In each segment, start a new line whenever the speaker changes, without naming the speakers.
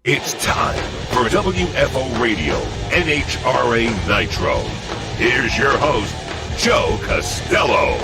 It's time for WFO Radio NHRA Nitro. Here's your host, Joe Costello.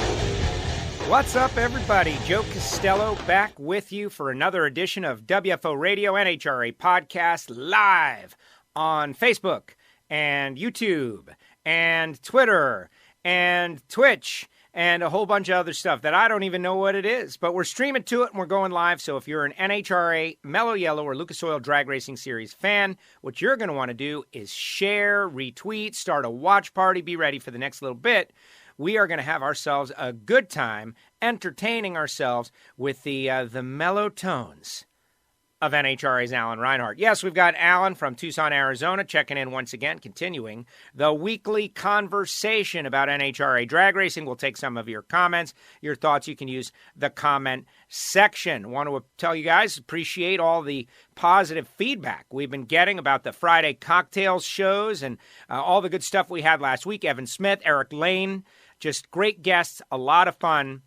What's up, everybody? Joe Costello back with you for another edition of WFO Radio NHRA Podcast live on Facebook and YouTube and Twitter and Twitch and a whole bunch of other stuff that I don't even know what it is. But we're streaming to it and we're going live. So if you're an NHRA Mellow Yellow or Lucas Oil Drag Racing Series fan, what you're going to want to do is share, retweet, start a watch party, be ready for the next little bit. We are going to have ourselves a good time entertaining ourselves with the mellow tones of NHRA's Alan Reinhart. Yes, we've got Alan from Tucson, Arizona, checking in once again, continuing the weekly conversation about NHRA drag racing. We'll take some of your comments, your thoughts. You can use the comment section. Want to tell you guys, appreciate all the positive feedback we've been getting about the Friday cocktails shows and all the good stuff we had last week. Evan Smith, Eric Lane, just great guests, a lot of fun.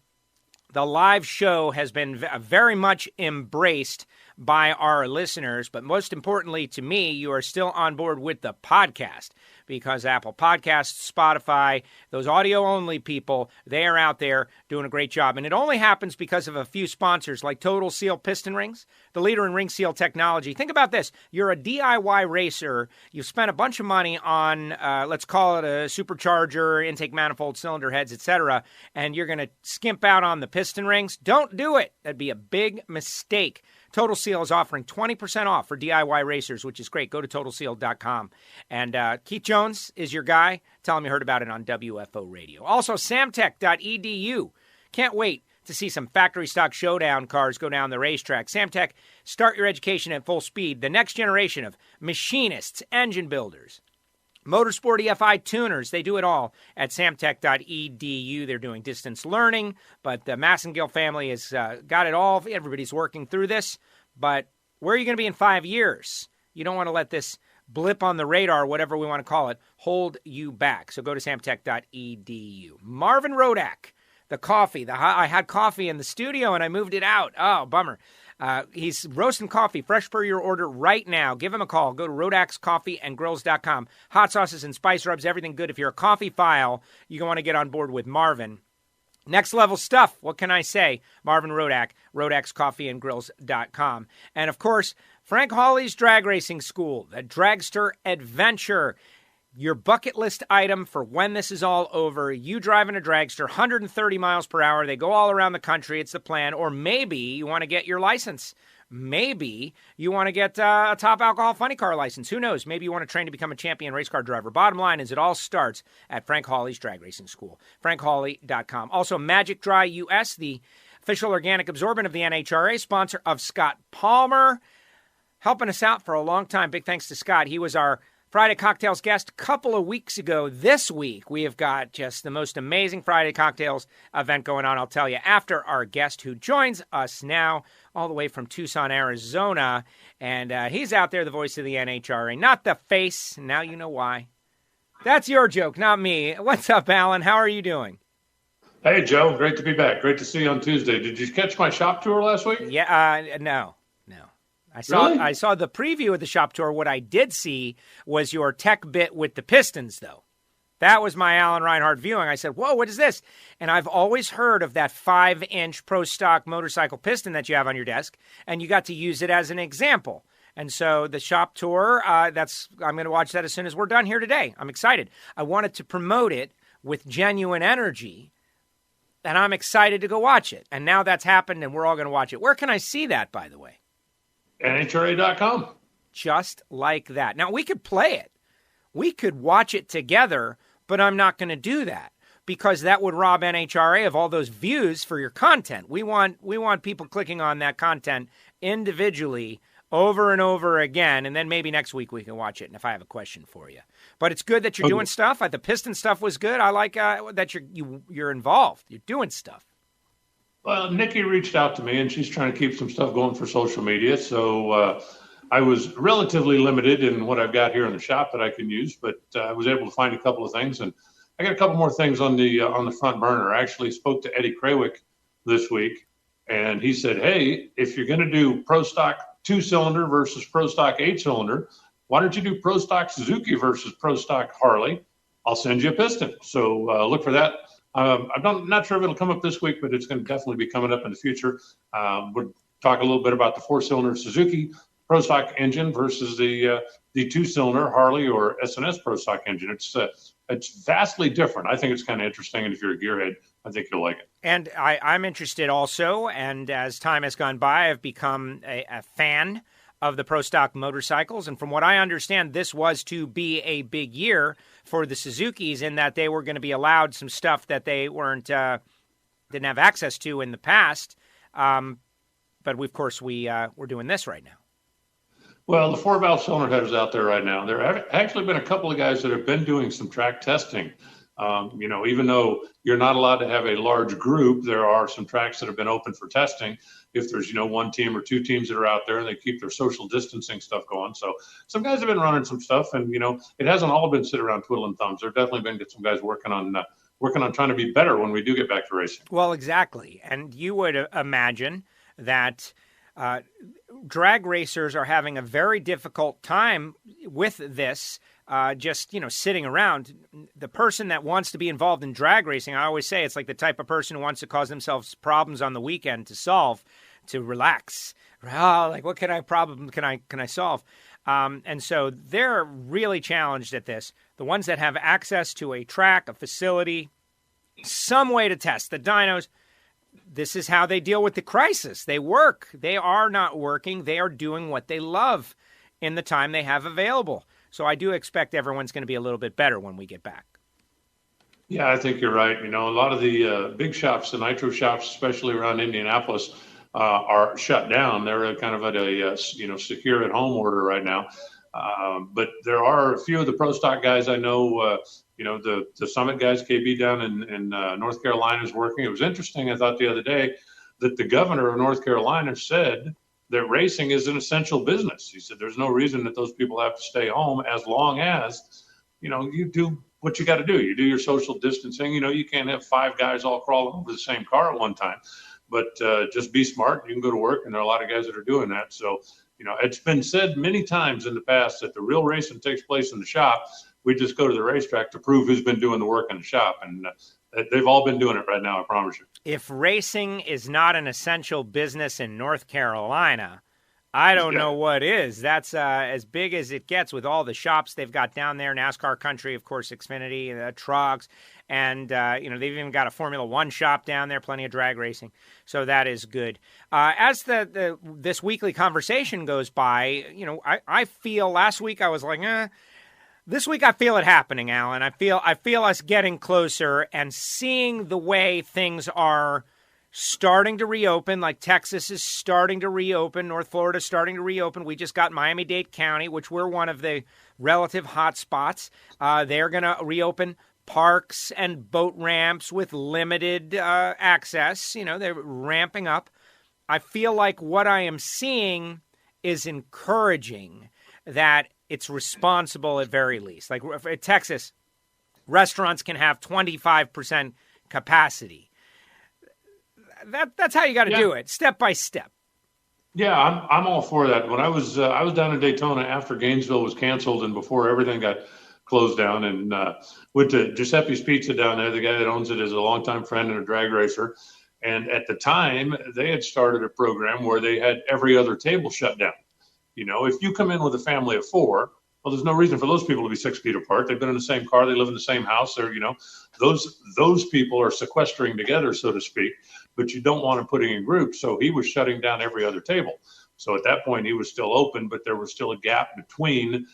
The live show has been very much embraced by our listeners, but most importantly to me, you are still on board with the podcast because Apple Podcasts, Spotify, those audio-only people, they are out there doing a great job. And it only happens because of a few sponsors like Total Seal Piston Rings, the leader in ring seal technology. Think about this. You're a DIY racer. You've spent a bunch of money on, let's call it a supercharger, intake manifold, cylinder heads, etc., and you're going to skimp out on the piston rings. Don't do it. That'd be a big mistake. Total Seal is offering 20% off for DIY racers, which is great. Go to TotalSeal.com. And Keith Jones is your guy. Tell him you heard about it on WFO Radio. Also, Samtech.edu. Can't wait to see some factory stock showdown cars go down the racetrack. Samtech, start your education at full speed. The next generation of machinists, engine builders, Motorsport EFI tuners, they do it all at samtech.edu. They're doing distance learning, but the Massengill family has got it all. Everybody's working through this, but where are you going to be in 5 years? You don't want to let this blip on the radar, whatever we want to call it, hold you back. So go to samtech.edu. Marvin Rodak, the coffee. I had coffee in the studio and I moved it out. Oh, bummer. He's roasting coffee, fresh per your order right now. Give him a call. Go to rodaxcoffeeandgrills.com. Hot sauces and spice rubs, everything good. If you're a coffee file, you're going to want to get on board with Marvin. Next level stuff. What can I say? Marvin Rodak, rodaxcoffeeandgrills.com. And, of course, Frank Hawley's Drag Racing School, the Dragster Adventure. Your bucket list item for when this is all over. You driving a dragster, 130 miles per hour. They go all around the country. It's the plan. Or maybe you want to get your license. Maybe you want to get a top alcohol funny car license. Who knows? Maybe you want to train to become a champion race car driver. Bottom line is it all starts at Frank Hawley's Drag Racing School. FrankHawley.com. Also, Magic Dry US, the official organic absorbent of the NHRA, sponsor of Scott Palmer, helping us out for a long time. Big thanks to Scott. He was our Friday Cocktails guest a couple of weeks ago. This week, we have got just the most amazing Friday Cocktails event going on, I'll tell you, after our guest who joins us now all the way from Tucson, Arizona. And he's out there, the voice of the NHRA, not the face. Now you know why. That's your joke, not me. What's up, Alan? How are you doing?
Hey, Joe. Great to be back. Great to see you on Tuesday. Did you catch my shop tour last week?
Yeah, no. I saw the preview of the shop tour. What I did see was your tech bit with the Pistons, though. That was my Alan Reinhart viewing. I said, whoa, what is this? And I've always heard of that 5-inch Pro Stock motorcycle piston that you have on your desk, and you got to use it as an example. And so the shop tour, I'm going to watch that as soon as we're done here today. I'm excited. I wanted to promote it with genuine energy, and I'm excited to go watch it. And now that's happened, and we're all going to watch it. Where can I see that, by the way?
NHRA.com.
Just like that. Now, we could play it. We could watch it together, but I'm not going to do that because that would rob NHRA of all those views for your content. We want people clicking on that content individually over and over again, and then maybe next week we can watch it, and if I have a question for you. But it's good that you're doing stuff. The Piston stuff was good. I like that you're involved. You're doing stuff.
Well, Nikki reached out to me, and she's trying to keep some stuff going for social media. So I was relatively limited in what I've got here in the shop that I can use, but I was able to find a couple of things, and I got a couple more things on the front burner. I actually spoke to Eddie Krawick this week, and he said, hey, if you're going to do pro stock 2-cylinder versus Pro Stock 8-cylinder. Why don't you do Pro Stock Suzuki versus Pro Stock Harley? I'll send you a Piston. So look for that. I'm not sure if it'll come up this week, but it's going to definitely be coming up in the future. We'll talk a little bit about the 4-cylinder Suzuki Pro Stock engine versus the 2-cylinder Harley or SNS Pro Stock engine. It's vastly different. I think it's kind of interesting, and if you're a gearhead, I think you'll like it.
And I'm interested also, and as time has gone by, I've become a fan of the Pro Stock motorcycles. And from what I understand, this was to be a big year for the Suzukis in that they were going to be allowed some stuff that they didn't have access to in the past. But of course, we're doing this right now.
Well, the 4-valve cylinder head is out there right now. There have actually been a couple of guys that have been doing some track testing. Even though you're not allowed to have a large group, there are some tracks that have been open for testing. If there's, one team or two teams that are out there and they keep their social distancing stuff going. So some guys have been running some stuff, and, it hasn't all been sitting around twiddling thumbs. There definitely been some guys working on trying to be better when we do get back to racing.
Well, exactly. And you would imagine that drag racers are having a very difficult time with this, sitting around. The person that wants to be involved in drag racing, I always say it's like the type of person who wants to cause themselves problems on the weekend to solve, to relax. What kind of problem can I solve? And so they're really challenged at this. The ones that have access to a track, a facility, some way to test the dynos, this is how they deal with the crisis. They work. They are not working. They are doing what they love in the time they have available. So I do expect everyone's going to be a little bit better when we get back.
Yeah, I think you're right. A lot of the big shops, the nitro shops, especially around Indianapolis, are shut down. They're kind of at a secure at home order right now. But there are a few of the Pro Stock guys I know. The Summit guys, KB down in North Carolina is working. It was interesting, I thought, the other day that the governor of North Carolina said that racing is an essential business. He said there's no reason that those people have to stay home as long as, you do what you got to do. You do your social distancing. You can't have 5 guys all crawling over the same car at one time. But just be smart. You can go to work, and there are a lot of guys that are doing that. So, it's been said many times in the past that the real racing takes place in the shop. We just go to the racetrack to prove who's been doing the work in the shop. And they've all been doing it right now, I promise you.
If racing is not an essential business in North Carolina, I don't know what is. That's as big as it gets with all the shops they've got down there. NASCAR country, of course, Xfinity, trucks. And, they've even got a Formula One shop down there, plenty of drag racing. So that is good. As this weekly conversation goes by, I feel last week I was like, this week I feel it happening, Alan. I feel us getting closer and seeing the way things are starting to reopen, like Texas is starting to reopen, North Florida is starting to reopen. We just got Miami-Dade County, which we're one of the relative hot spots. They're going to reopen parks and boat ramps with limited access. They're ramping up. I feel like what I am seeing is encouraging, that it's responsible at very least. Like at Texas, restaurants can have 25% capacity. That's how you got to do it, step by step.
Yeah, I'm all for that. When I was down in Daytona after Gainesville was canceled and before everything got closed down, and went to Giuseppe's Pizza down there. The guy that owns it is a longtime friend and a drag racer. And at the time, they had started a program where they had every other table shut down. If you come in with a family of 4, well, there's no reason for those people to be 6 feet apart. They've been in the same car. They live in the same house. They're, those people are sequestering together, so to speak, but you don't want them putting in groups. So he was shutting down every other table. So at that point, he was still open, but there was still a gap between,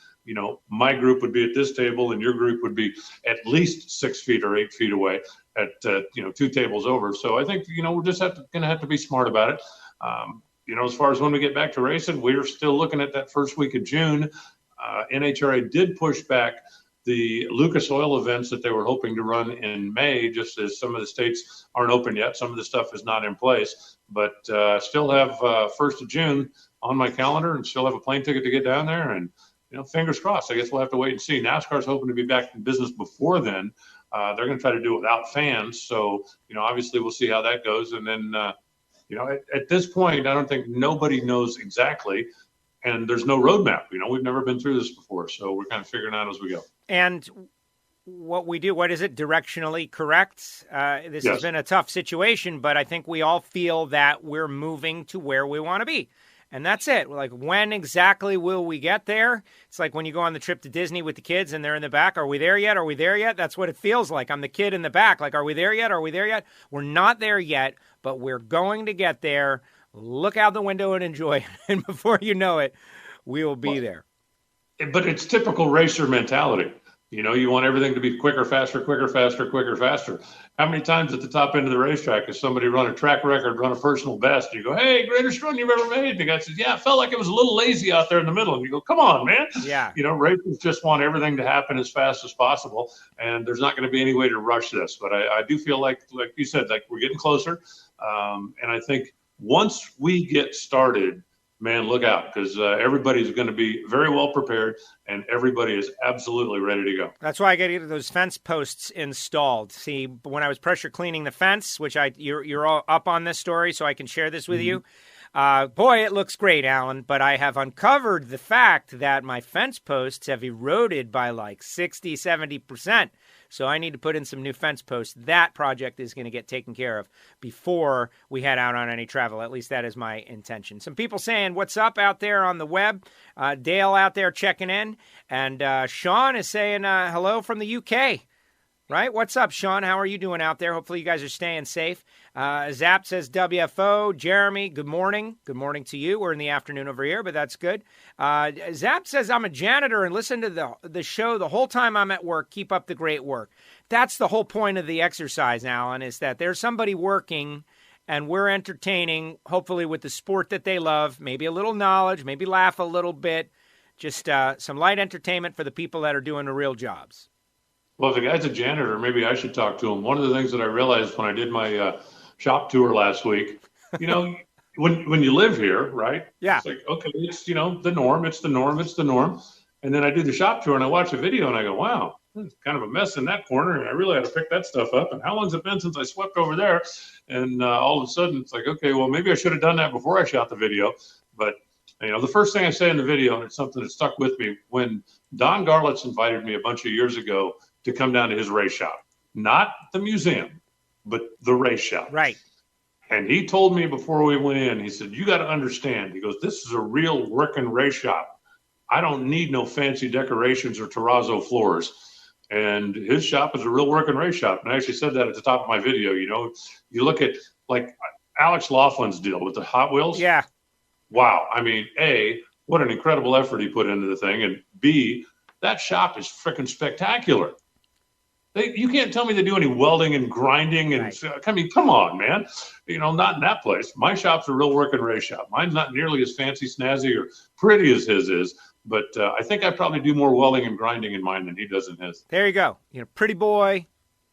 my group would be at this table and your group would be at least 6 feet or 8 feet away at, 2 tables over. So I think, we're just going to have to be smart about it. As far as when we get back to racing, we're still looking at that first week of June. NHRA did push back the Lucas Oil events that they were hoping to run in May, just as some of the states aren't open yet. Some of the stuff is not in place, but still have 1st of June on my calendar and still have a plane ticket to get down there. And, fingers crossed. I guess we'll have to wait and see. NASCAR's hoping to be back in business before then. They're going to try to do it without fans. So, obviously we'll see how that goes. And then, At this point, I don't think nobody knows exactly, and there's no roadmap. We've never been through this before, so we're kind of figuring out as we go.
And what we do, what is it, directionally correct? This
Yes.
has been a tough situation, but I think we all feel that we're moving to where we want to be. And that's it. We're like, when exactly will we get there? It's like when you go on the trip to Disney with the kids and they're in the back. Are we there yet? Are we there yet? That's what it feels like. I'm the kid in the back. Like, are we there yet? Are we there yet? We're not there yet, but we're going to get there. Look out the window and enjoy it. And before you know it, we will be there.
But it's typical racer mentality. You want everything to be quicker, faster, quicker, faster, quicker, faster. How many times at the top end of the racetrack has somebody run a track record, run a personal best? You go, hey, greatest run you've ever made. The guy says, yeah, it felt like it was a little lazy out there in the middle. And you go, come on, man.
Yeah.
Racers just want everything to happen as fast as possible. And there's not going to be any way to rush this. But I do feel like you said, like we're getting closer. And I think once we get started, man, look out, because everybody's going to be very well prepared, and everybody is absolutely ready to go.
That's why I got to get those fence posts installed. See, when I was pressure cleaning the fence, which you're all up on this story, so I can share this with you. Boy, it looks great, Alan, but I have uncovered the fact that my fence posts have eroded by like 60, 70%. So I need to put in some new fence posts. That project is going to get taken care of before we head out on any travel. At least that is my intention. Some people saying, what's up out there on the web? Dale out there checking in. And Sean is saying hello from the UK. Right? What's up, Sean? How are you doing out there? Hopefully you guys are staying safe. Zap says WFO. Jeremy, good morning. Good morning to you. We're in the afternoon over here, but that's good. Zap says, I'm a janitor and listen to the show the whole time I'm at work. Keep up the great work. That's the whole point of the exercise, Alan, is that there's somebody working and we're entertaining, hopefully with the sport that they love, maybe a little knowledge, maybe laugh a little bit, just some light entertainment for the people that are doing the real jobs.
Well, if the guy's a janitor, maybe I should talk to him. One of the things that I realized when I did my shop tour last week, when you live here, right?
Yeah.
It's like, okay, it's, the norm. It's the norm. It's the norm. And then I do the shop tour and I watch a video and I go, wow, it's kind of a mess in that corner. And I really had to pick that stuff up. And how long's it been since I swept over there? And all of a sudden it's like, okay, well, maybe I should have done that before I shot the video. But, the first thing I say in the video, and it's something that stuck with me, when Don Garlitz invited me a bunch of years ago to come down to his race shop, not the museum, but the race shop.
Right.
And he told me before we went in, he said, you got to understand. He goes, this is a real working race shop. I don't need no fancy decorations or terrazzo floors. And his shop is a real working race shop. And I actually said that at the top of my video. You look at like Alex Laughlin's deal with the Hot Wheels.
Yeah.
Wow. I mean, A, what an incredible effort he put into the thing. And B, that shop is freaking spectacular. You can't tell me they do any welding and grinding. And right. I mean, come on, man. Not in that place. My shop's a real working race shop. Mine's not nearly as fancy, snazzy, or pretty as his is. But I think I probably do more welding and grinding in mine than he does in his.
There you go. Pretty boy,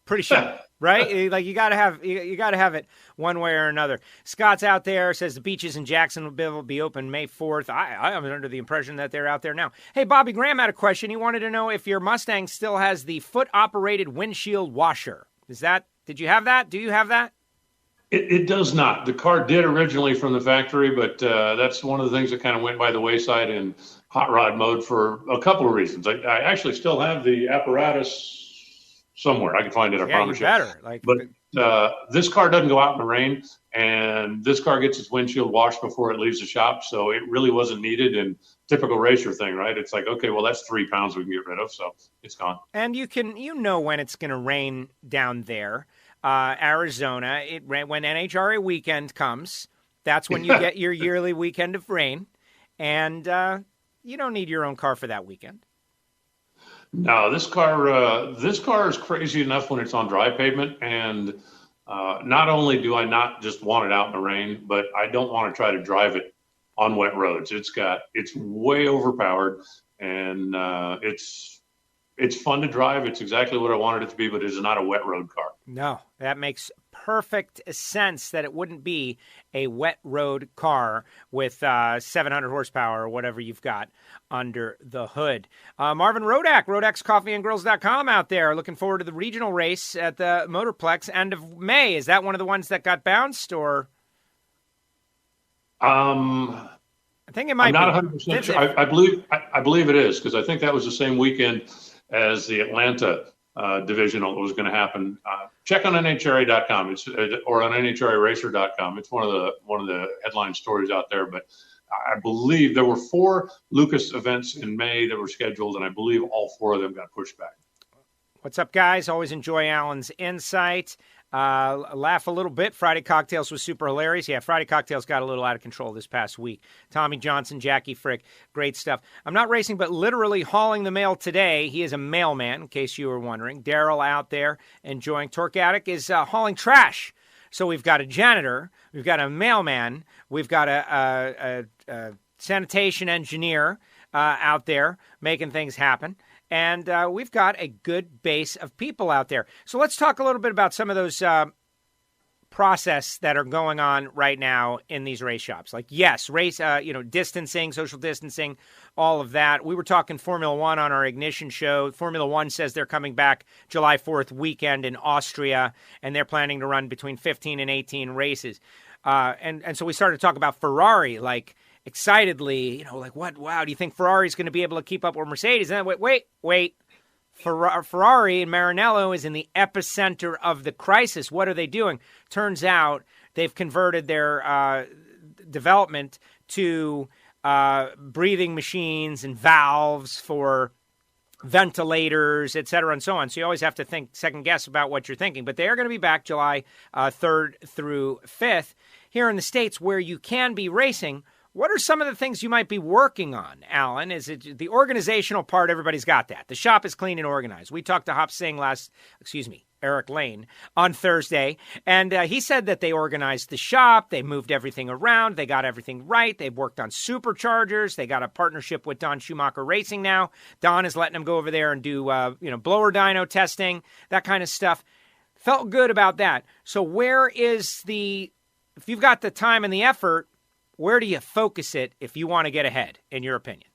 pretty shop. Right? Like you gotta have it one way or another. Scott's out there, says the beaches in Jacksonville will be open May 4th. I am under the impression that they're out there now. Hey, Bobby Graham had a question. He wanted to know if your Mustang still has the foot-operated windshield washer. Did you have that? Do you have that?
It does not. The car did originally from the factory, but that's one of the things that kind of went by the wayside in hot rod mode for a couple of reasons. I actually still have the apparatus somewhere. I can find it, I promise you.
Better.
But this car doesn't go out in the rain, and this car gets its windshield washed before it leaves the shop, so it really wasn't needed. And typical racer thing, right? It's like, okay, well, that's 3 pounds we can get rid of, so it's gone.
And you know when it's going to rain down there. Arizona, when NHRA weekend comes, that's when you get your yearly weekend of rain, and you don't need your own car for that weekend.
No, this car is crazy enough when it's on dry pavement, and not only do I not just want it out in the rain, but I don't want to try to drive it on wet roads. It's way overpowered, and it's fun to drive. It's exactly what I wanted it to be, but it's not a wet road car.
No, that makes perfect sense that it wouldn't be a wet road car with 700 horsepower or whatever you've got under the hood. Marvin Rodak, Rodak'sCoffeeandGrills.com out there. Looking forward to the regional race at the Motorplex end of May. Is that one of the ones that got bounced or? I think it might
I'm not
be.
100% sure. I believe it is, because I think that was the same weekend as the Atlanta divisional that was going to happen. Check on NHRA.com or on NHRARacer.com. It's one of the headline stories out there. But I believe there were 4 Lucas events in May that were scheduled, and I believe all 4 of them got pushed back.
What's up, guys? Always enjoy Alan's insight. Laugh a little bit. Friday Cocktails was super hilarious. Yeah, Friday Cocktails got a little out of control this past week. Tommy Johnson, Jackie Frick, great stuff. I'm not racing, but literally hauling the mail today. He is a mailman, in case you were wondering. Daryl out there enjoying. Torque Attic is hauling trash. So we've got a janitor, we've got a mailman, we've got a sanitation engineer out there making things happen. And we've got a good base of people out there. So let's talk a little bit about some of those process that are going on right now in these race shops. Like, yes, race, distancing, social distancing, all of that. We were talking Formula One on our Ignition show. Formula One says they're coming back July 4th weekend in Austria, and they're planning to run between 15 and 18 races. And so we started to talk about Ferrari, like, excitedly, what? Wow, do you think Ferrari's going to be able to keep up with Mercedes? And then wait. Ferrari and Maranello is in the epicenter of the crisis. What are they doing? Turns out they've converted their development to breathing machines and valves for ventilators, et cetera, and so on. So you always have to second guess about what you're thinking. But they are going to be back July 3rd through 5th here in the States, where you can be racing. What are some of the things you might be working on, Alan? Is it the organizational part? Everybody's got that. The shop is clean and organized. We talked to Hop Singh Eric Lane on Thursday, and he said that they organized the shop. They moved everything around. They got everything right. They've worked on superchargers. They got a partnership with Don Schumacher Racing now. Don is letting them go over there and do, blower dyno testing, that kind of stuff. Felt good about that. So if you've got the time and the effort, where do you focus it if you want to get ahead, in your opinion?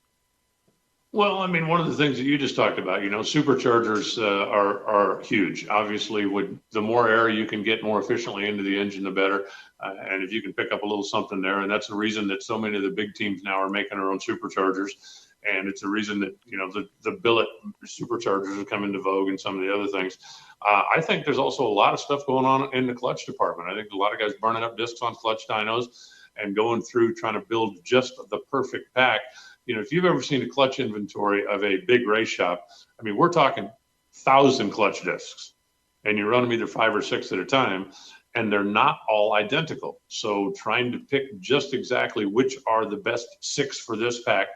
Well, I mean, one of the things that you just talked about, superchargers are huge. Obviously, the more air you can get more efficiently into the engine, the better. And if you can pick up a little something there, and that's the reason that so many of the big teams now are making their own superchargers. And it's a reason that, the billet superchargers have come into vogue and some of the other things. I think there's also a lot of stuff going on in the clutch department. I think a lot of guys burning up discs on clutch dynos and going through trying to build just the perfect pack. If you've ever seen a clutch inventory of a big race shop, I mean, we're talking 1,000 clutch discs, and you run them either 5 or 6 at a time, and they're not all identical. So trying to pick just exactly which are the best 6 for this pack,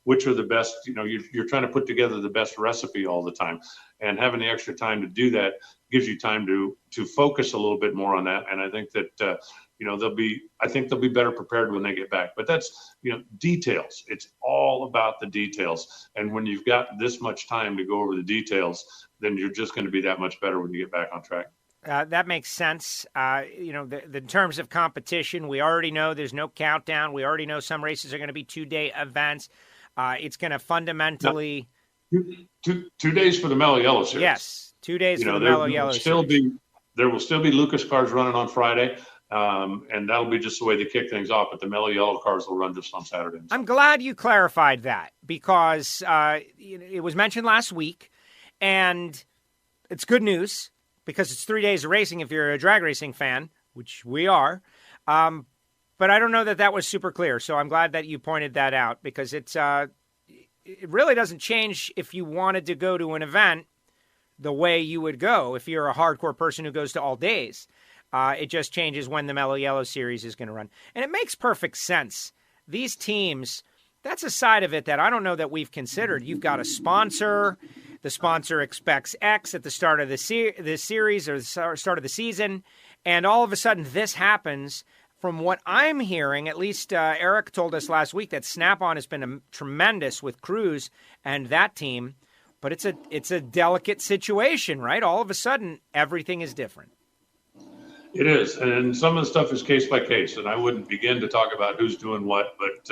which are the best, you're trying to put together the best recipe all the time, and having the extra time to do that gives you time to focus a little bit more on that. And I think that, they'll be better prepared when they get back. But that's, details. It's all about the details. And when you've got this much time to go over the details, then you're just going to be that much better when you get back on track.
That makes sense. In terms of competition, we already know there's no countdown. We already know some races are going to be 2-day events. It's going to fundamentally...
2 days for the Mellow Yellow Series.
Yes, 2 days for the Mellow Yellow Series.
There will still be Lucas cars running on Friday. And that'll be just the way they kick things off. But the Mellow Yellow cars will run just on Saturday.
I'm glad you clarified that, because it was mentioned last week, and it's good news because it's 3 days of racing if you're a drag racing fan, which we are. But I don't know that was super clear. So I'm glad that you pointed that out, because it really doesn't change if you wanted to go to an event the way you would go if you're a hardcore person who goes to all days. It just changes when the Mellow Yellow Series is going to run. And it makes perfect sense. These teams, that's a side of it that I don't know that we've considered. You've got a sponsor. The sponsor expects X at the start of the series or the start of the season. And all of a sudden this happens. From what I'm hearing, at least Eric told us last week that Snap-on has been tremendous with Cruz and that team. But it's a delicate situation, right? All of a sudden, everything is different.
It is, and some of the stuff is case by case, and I wouldn't begin to talk about who's doing what, but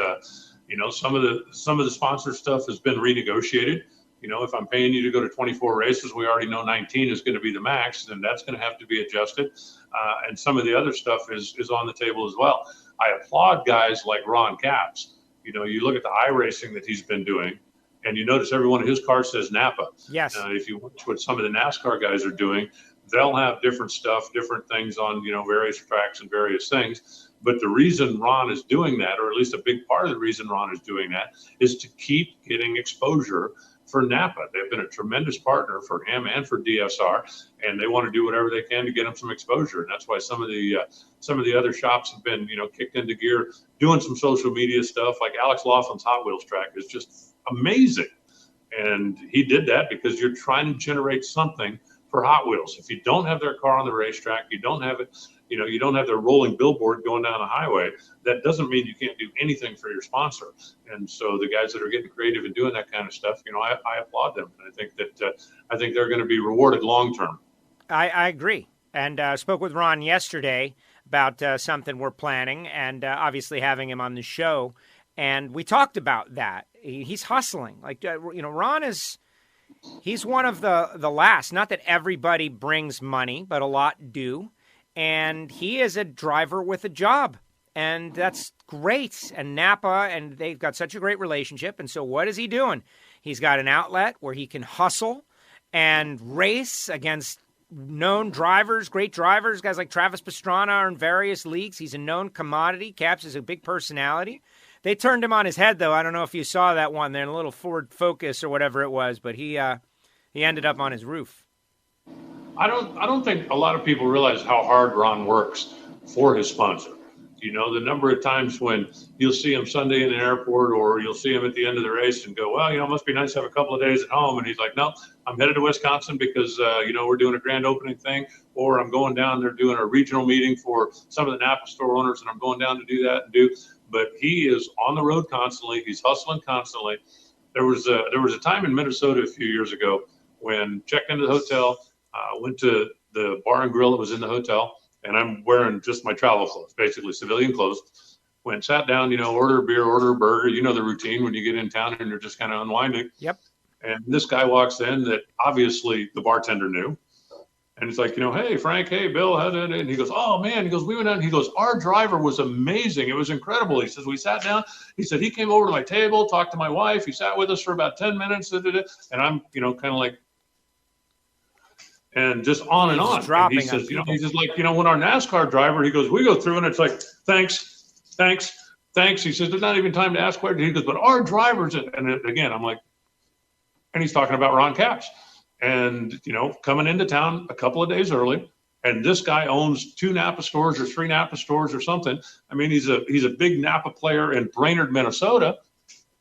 some of the sponsor stuff has been renegotiated. If I'm paying you to go to 24 races, we already know 19 is going to be the max, then that's going to have to be adjusted. And some of the other stuff is on the table as well. I applaud guys like Ron Capps. You know, you look at the iRacing that he's been doing, and you notice every one of his cars says Napa.
Yes.
If you watch what some of the NASCAR guys are doing, they'll have different stuff, different things on, you know, various tracks and various things. But the reason Ron is doing that, or at least a big part of the reason Ron is doing that, is to keep getting exposure for Napa. They've been a tremendous partner for him and for DSR, and they want to do whatever they can to get him some exposure. And that's why some of the other shops have been, you know, kicked into gear, doing some social media stuff. Like Alex Laughlin's Hot Wheels track is just amazing, and he did that because you're trying to generate something for Hot Wheels. If you don't have their car on the racetrack, you don't have it, you know, you don't have their rolling billboard going down the highway, that doesn't mean you can't do anything for your sponsor. And so the guys that are getting creative and doing that kind of stuff, you know, I applaud them. And I think they're going to be rewarded long term.
I agree. And spoke with Ron yesterday about something we're planning, and obviously having him on the show. And we talked about that. He's hustling. Like, you know, Ron he's one of the last. Not that everybody brings money, but a lot do. And he is a driver with a job. And that's great. And Napa, and they've got such a great relationship. And so what is he doing? He's got an outlet where he can hustle and race against known drivers, great drivers. Guys like Travis Pastrana are in various leagues. He's a known commodity. Capps is a big personality. They turned him on his head, though. I don't know if you saw that one there, in a little Ford Focus or whatever it was, but he ended up on his roof.
I don't think a lot of people realize how hard Ron works for his sponsor. You know, the number of times when you'll see him Sunday in the airport, or you'll see him at the end of the race and go, well, you know, it must be nice to have a couple of days at home. And he's like, no, I'm headed to Wisconsin because, you know, we're doing a grand opening thing, or I'm going down there doing a regional meeting for some of the Napa store owners, and I'm going down to do that and do. But he is on the road constantly. He's hustling constantly. There was a time in Minnesota a few years ago when checked into the hotel, went to the bar and grill that was in the hotel, and I'm wearing just my travel clothes, basically civilian clothes. Went, sat down, you know, order a beer, order a burger. You know the routine when you get in town and you're just kind of unwinding.
Yep.
And this guy walks in that obviously the bartender knew. And it's like, you know, hey, Frank, hey, Bill, how did it? And he goes, oh, man. He goes, we went out. He goes, our driver was amazing. It was incredible. He says, we sat down. He said, he came over to my table, talked to my wife. He sat with us for about 10 minutes. And I'm, you know, kind of like, and just on and on. And he says, you know, he's just like, you know, when our NASCAR driver, he goes, we go through and it's like, thanks. He says, there's not even time to ask questions. He goes, but our drivers, and again, I'm like, and he's talking about Ron Capps. And, you know, coming into town a couple of days early, and this guy owns 2 Napa stores or 3 Napa stores or something. I mean, he's a big Napa player in Brainerd, Minnesota,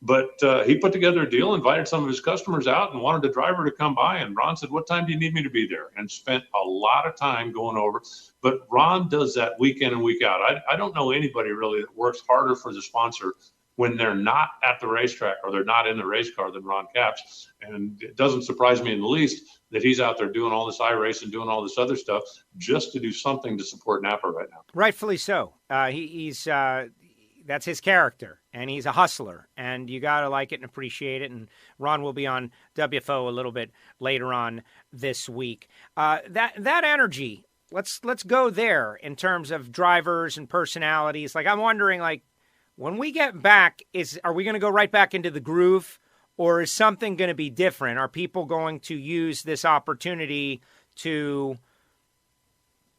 but he put together a deal, invited some of his customers out, and wanted the driver to come by. And Ron said, what time do you need me to be there? And spent a lot of time going over. But Ron does that week in and week out. I don't know anybody really that works harder for the sponsor when they're not at the racetrack or they're not in the race car than Ron Capps. And it doesn't surprise me in the least that he's out there doing all this iRace and doing all this other stuff just to do something to support Napa right now.
Rightfully so. He's that's his character, and he's a hustler, and you got to like it and appreciate it. And Ron will be on WFO a little bit later on this week. That energy, let's go there in terms of drivers and personalities. Like, I'm wondering, like, when we get back, are we going to go right back into the groove, or is something going to be different? Are people going to use this opportunity to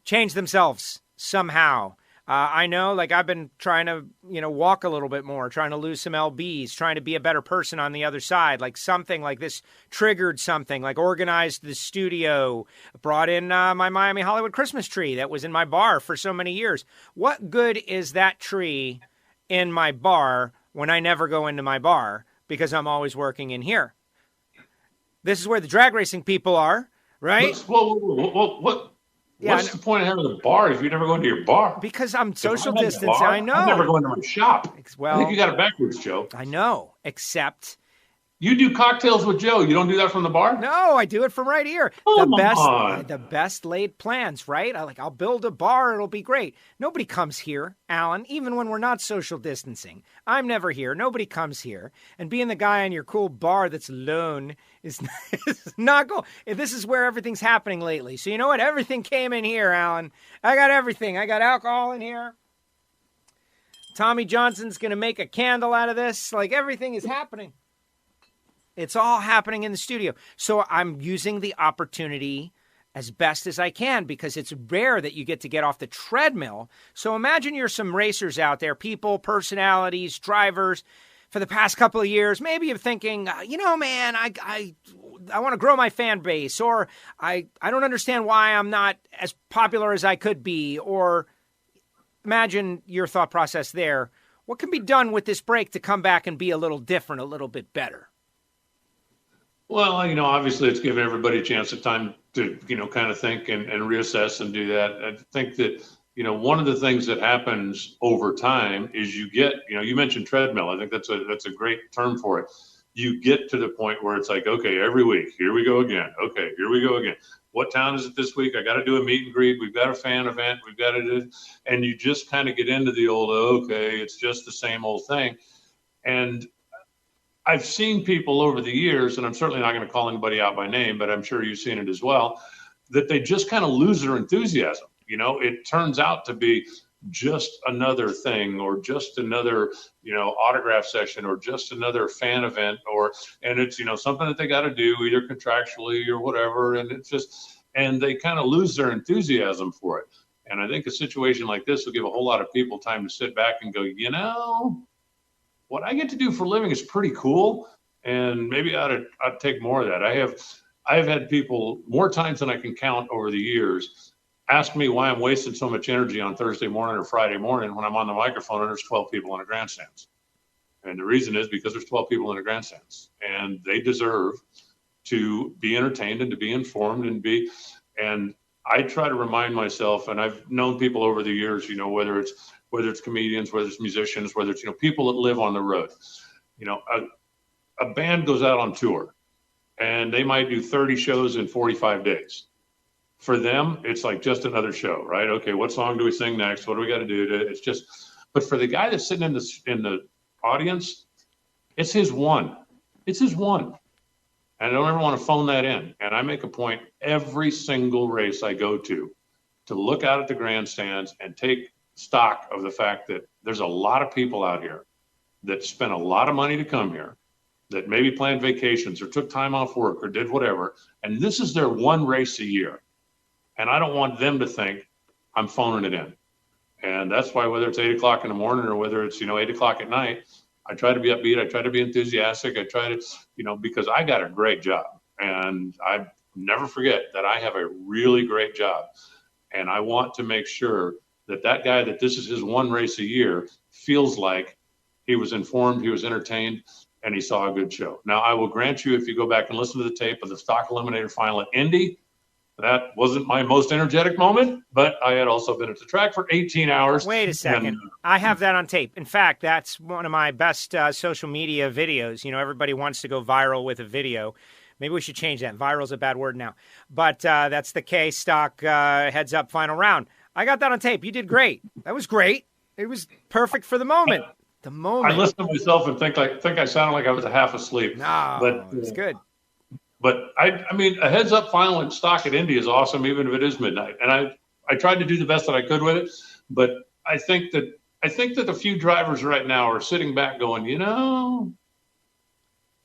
change themselves somehow? I know, like, I've been trying to, you know, walk a little bit more, trying to lose some lbs, trying to be a better person on the other side. Like, something like this triggered something, like organized the studio, brought in my Miami Hollywood Christmas tree that was in my bar for so many years. What good is that tree in my bar when I never go into my bar because I'm always working in here? This is where the drag racing people are, right?
What's the point of having a bar if you never go into your bar?
Because I'm social distancing. I know.
I'm never going to my shop.
Well,
I think you got it backwards, Joe.
I know, except
you do cocktails with Joe. You don't do that from the bar?
No, I do it from right here. The best laid plans, right? I'll build a bar. It'll be great. Nobody comes here, Alan, even when we're not social distancing. I'm never here. Nobody comes here. And being the guy in your cool bar that's alone is not cool. This is where everything's happening lately. So you know what? Everything came in here, Alan. I got everything. I got alcohol in here. Tommy Johnson's going to make a candle out of this. Like, everything is happening. It's all happening in the studio. So I'm using the opportunity as best as I can because it's rare that you get off the treadmill. So imagine you're some racers out there, people, personalities, drivers. For the past couple of years, maybe you're thinking, man, I want to grow my fan base, or I don't understand why I'm not as popular as I could be, or imagine your thought process there. What can be done with this break to come back and be a little different, a little bit better?
Well, obviously it's giving everybody a chance of time to, kind of think and reassess and do that. I think that, one of the things that happens over time is you get, you mentioned treadmill. I think that's a great term for it. You get to the point where it's like, okay, every week, here we go again. Okay, here we go again. What town is it this week? I got to do a meet and greet. We've got a fan event. We've got to do, and you just kind of get into the old, okay, it's just the same old thing. And I've seen people over the years, and I'm certainly not going to call anybody out by name, but I'm sure you've seen it as well, that they just kind of lose their enthusiasm. It turns out to be just another thing, or just another, autograph session, or just another fan event, and it's, something that they got to do either contractually or whatever. And it's just, and they kind of lose their enthusiasm for it. And I think a situation like this will give a whole lot of people time to sit back and go, what I get to do for a living is pretty cool. And maybe I'd take more of that. I've had people more times than I can count over the years ask me why I'm wasting so much energy on Thursday morning or Friday morning when I'm on the microphone and there's 12 people in the grandstands. And the reason is because there's 12 people in the grandstands, and they deserve to be entertained and to be informed and I try to remind myself, and I've known people over the years, whether it's comedians, whether it's musicians, whether it's, people that live on the road, a band goes out on tour and they might do 30 shows in 45 days. For them, it's like just another show, right? Okay, what song do we sing next? What do we got to do? It's just, but for the guy that's sitting in the audience, it's his one. It's his one. And I don't ever want to phone that in. And I make a point every single race I go to look out at the grandstands and take stock of the fact that there's a lot of people out here that spent a lot of money to come here, that maybe planned vacations or took time off work or did whatever. And this is their one race a year. And I don't want them to think I'm phoning it in. And that's why whether it's 8 o'clock in the morning or whether it's, 8 o'clock at night, I try to be upbeat. I try to be enthusiastic. I try to, because I got a great job. And I never forget that I have a really great job. And I want to make sure that guy, that this is his one race a year, feels like he was informed, he was entertained, and he saw a good show. Now, I will grant you, if you go back and listen to the tape of the stock eliminator final at Indy, that wasn't my most energetic moment, but I had also been at the track for 18 hours.
Wait a second. I have that on tape. In fact, that's one of my best social media videos. Everybody wants to go viral with a video. Maybe we should change that. Viral is a bad word now. But that's the K-Stock heads up final round. I got that on tape. You did great. That was great. It was perfect for the moment. I listen to myself and think I sounded like I was half asleep. No, but it's good.
But I mean, a heads up final in stock at Indy is awesome, even if it is midnight. And I tried to do the best that I could with it. But I think that a few drivers right now are sitting back going,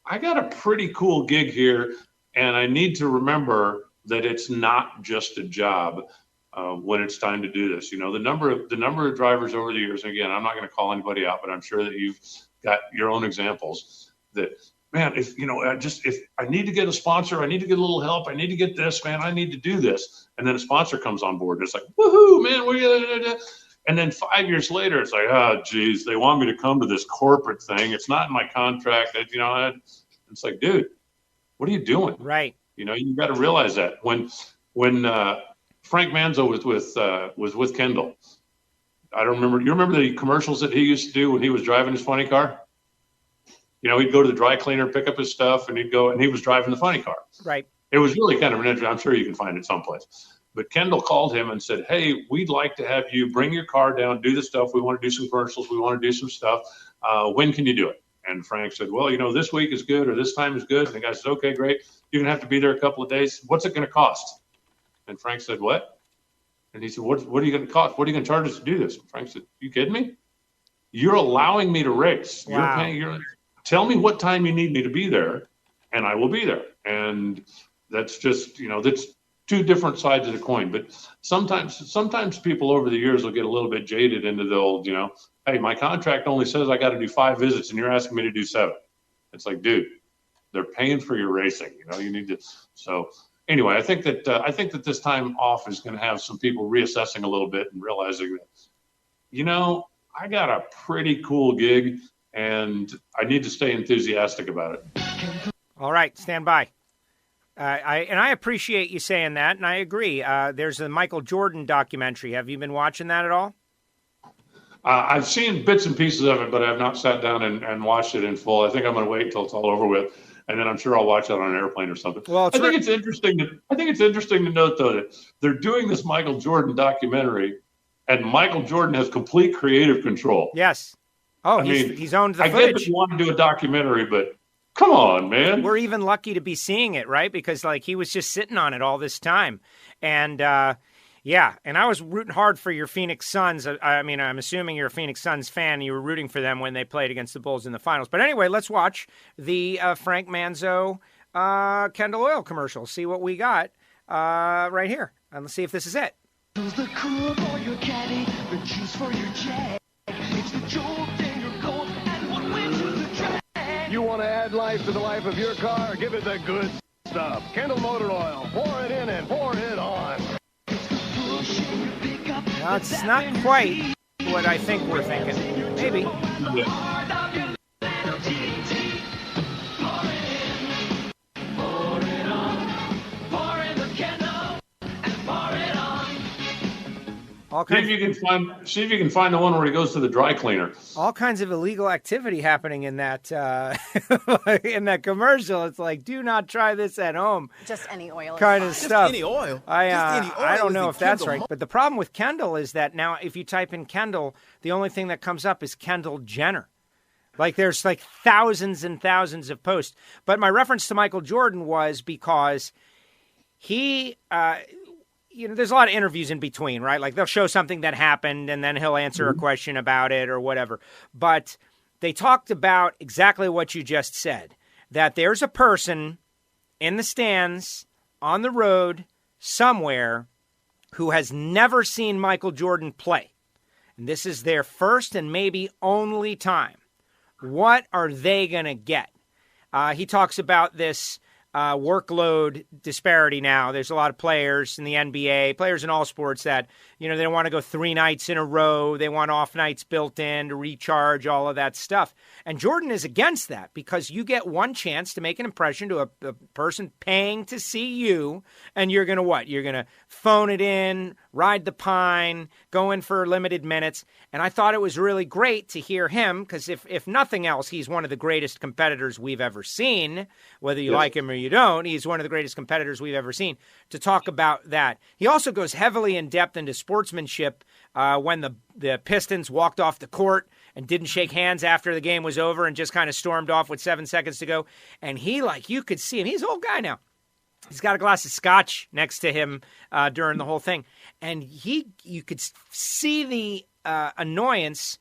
I got a pretty cool gig here, and I need to remember that it's not just a job when it's time to do this. The number of drivers over the years, and again, I'm not going to call anybody out, but I'm sure that you've got your own examples that, man, if I need to get a sponsor, I need to get a little help, I need to get this, man, I need to do this. And then a sponsor comes on board and it's like, woohoo, man, and then 5 years later, it's like, oh, geez, they want me to come to this corporate thing. It's not in my contract. It's like, dude, what are you doing?
Right.
You got to realize that when Frank Manzo was with Kendall, I don't remember. You remember the commercials that he used to do when he was driving his funny car? He'd go to the dry cleaner, pick up his stuff, and he'd go, and he was driving the funny car.
Right.
It was really kind of an interesting. I'm sure you can find it someplace. But Kendall called him and said, hey, we'd like to have you bring your car down, do the stuff. We want to do some commercials. We want to do some stuff. When can you do it? And Frank said, well, this week is good or this time is good. And the guy said, okay, great. You're going to have to be there a couple of days. What's it going to cost? And Frank said, what? And he said, what are you going to cost? What are you going to charge us to do this? And Frank said, you kidding me? You're allowing me to race.
Wow.
Tell me what time you need me to be there, and I will be there. And that's just, that's two different sides of the coin. But sometimes people over the years will get a little bit jaded into the old, hey, my contract only says I got to do 5 visits, and you're asking me to do 7. It's like, dude, they're paying for your racing. You need to. So anyway, I think that this time off is going to have some people reassessing a little bit and realizing that, I got a pretty cool gig, and I need to stay enthusiastic about it.
All right, stand by. I appreciate you saying that, and I agree. There's a Michael Jordan documentary. Have you been watching that at all?
I've seen bits and pieces of it, but I've not sat down and watched it in full. I think I'm going to wait until it's all over with, and then I'm sure I'll watch it on an airplane or something. Well, I think it's interesting to note, though, that they're doing this Michael Jordan documentary, and Michael Jordan has complete creative control.
Yes. Oh, he's owned the footage.
I get that you want to do a documentary, but come on, man.
We're even lucky to be seeing it, right? Because he was just sitting on it all this time, and yeah. And I was rooting hard for your Phoenix Suns. I'm assuming you're a Phoenix Suns fan. You were rooting for them when they played against the Bulls in the finals. But anyway, let's watch the Frank Manzo Kendall Oil commercial. See what we got right here, and let's see if this is it.
The cool for your caddy, the juice for your jag. It's the jolt in your coat, and what wins with the drag.
You want to add life to the life of your car? Give it the good stuff. Kendall Motor Oil. Pour it in and pour it on.
No, it's not quite what I think we're thinking. Maybe.
Yeah. See if you can find the one where he goes to the dry cleaner.
All kinds of illegal activity happening in that in that commercial. It's like, do not try this at home.
Just any oil.
Kind of stuff.
Just any oil.
I don't know if that's right. But the problem with Kendall is that now if you type in Kendall, the only thing that comes up is Kendall Jenner. There's thousands and thousands of posts. But my reference to Michael Jordan was because he... there's a lot of interviews in between, right? They'll show something that happened and then he'll answer a question about it or whatever. But they talked about exactly what you just said, that there's a person in the stands on the road somewhere who has never seen Michael Jordan play. And this is their first and maybe only time. What are they going to get? He talks about this workload disparity now. There's a lot of players in the NBA, players in all sports that, they don't want to go 3 nights in a row. They want off nights built in to recharge, all of that stuff. And Jordan is against that because you get one chance to make an impression to a person paying to see you, and you're going to what? You're going to phone it in, ride the pine, go in for limited minutes. And I thought it was really great to hear him because if nothing else, he's one of the greatest competitors we've ever seen, whether you like him or you don't. He's one of the greatest competitors we've ever seen, to talk about that. He also goes heavily in depth into sportsmanship when the Pistons walked off the court and didn't shake hands after the game was over and just kind of stormed off with 7 seconds to go. And he, you could see him. He's an old guy now. He's got a glass of scotch next to him during the whole thing. And you could see the annoyance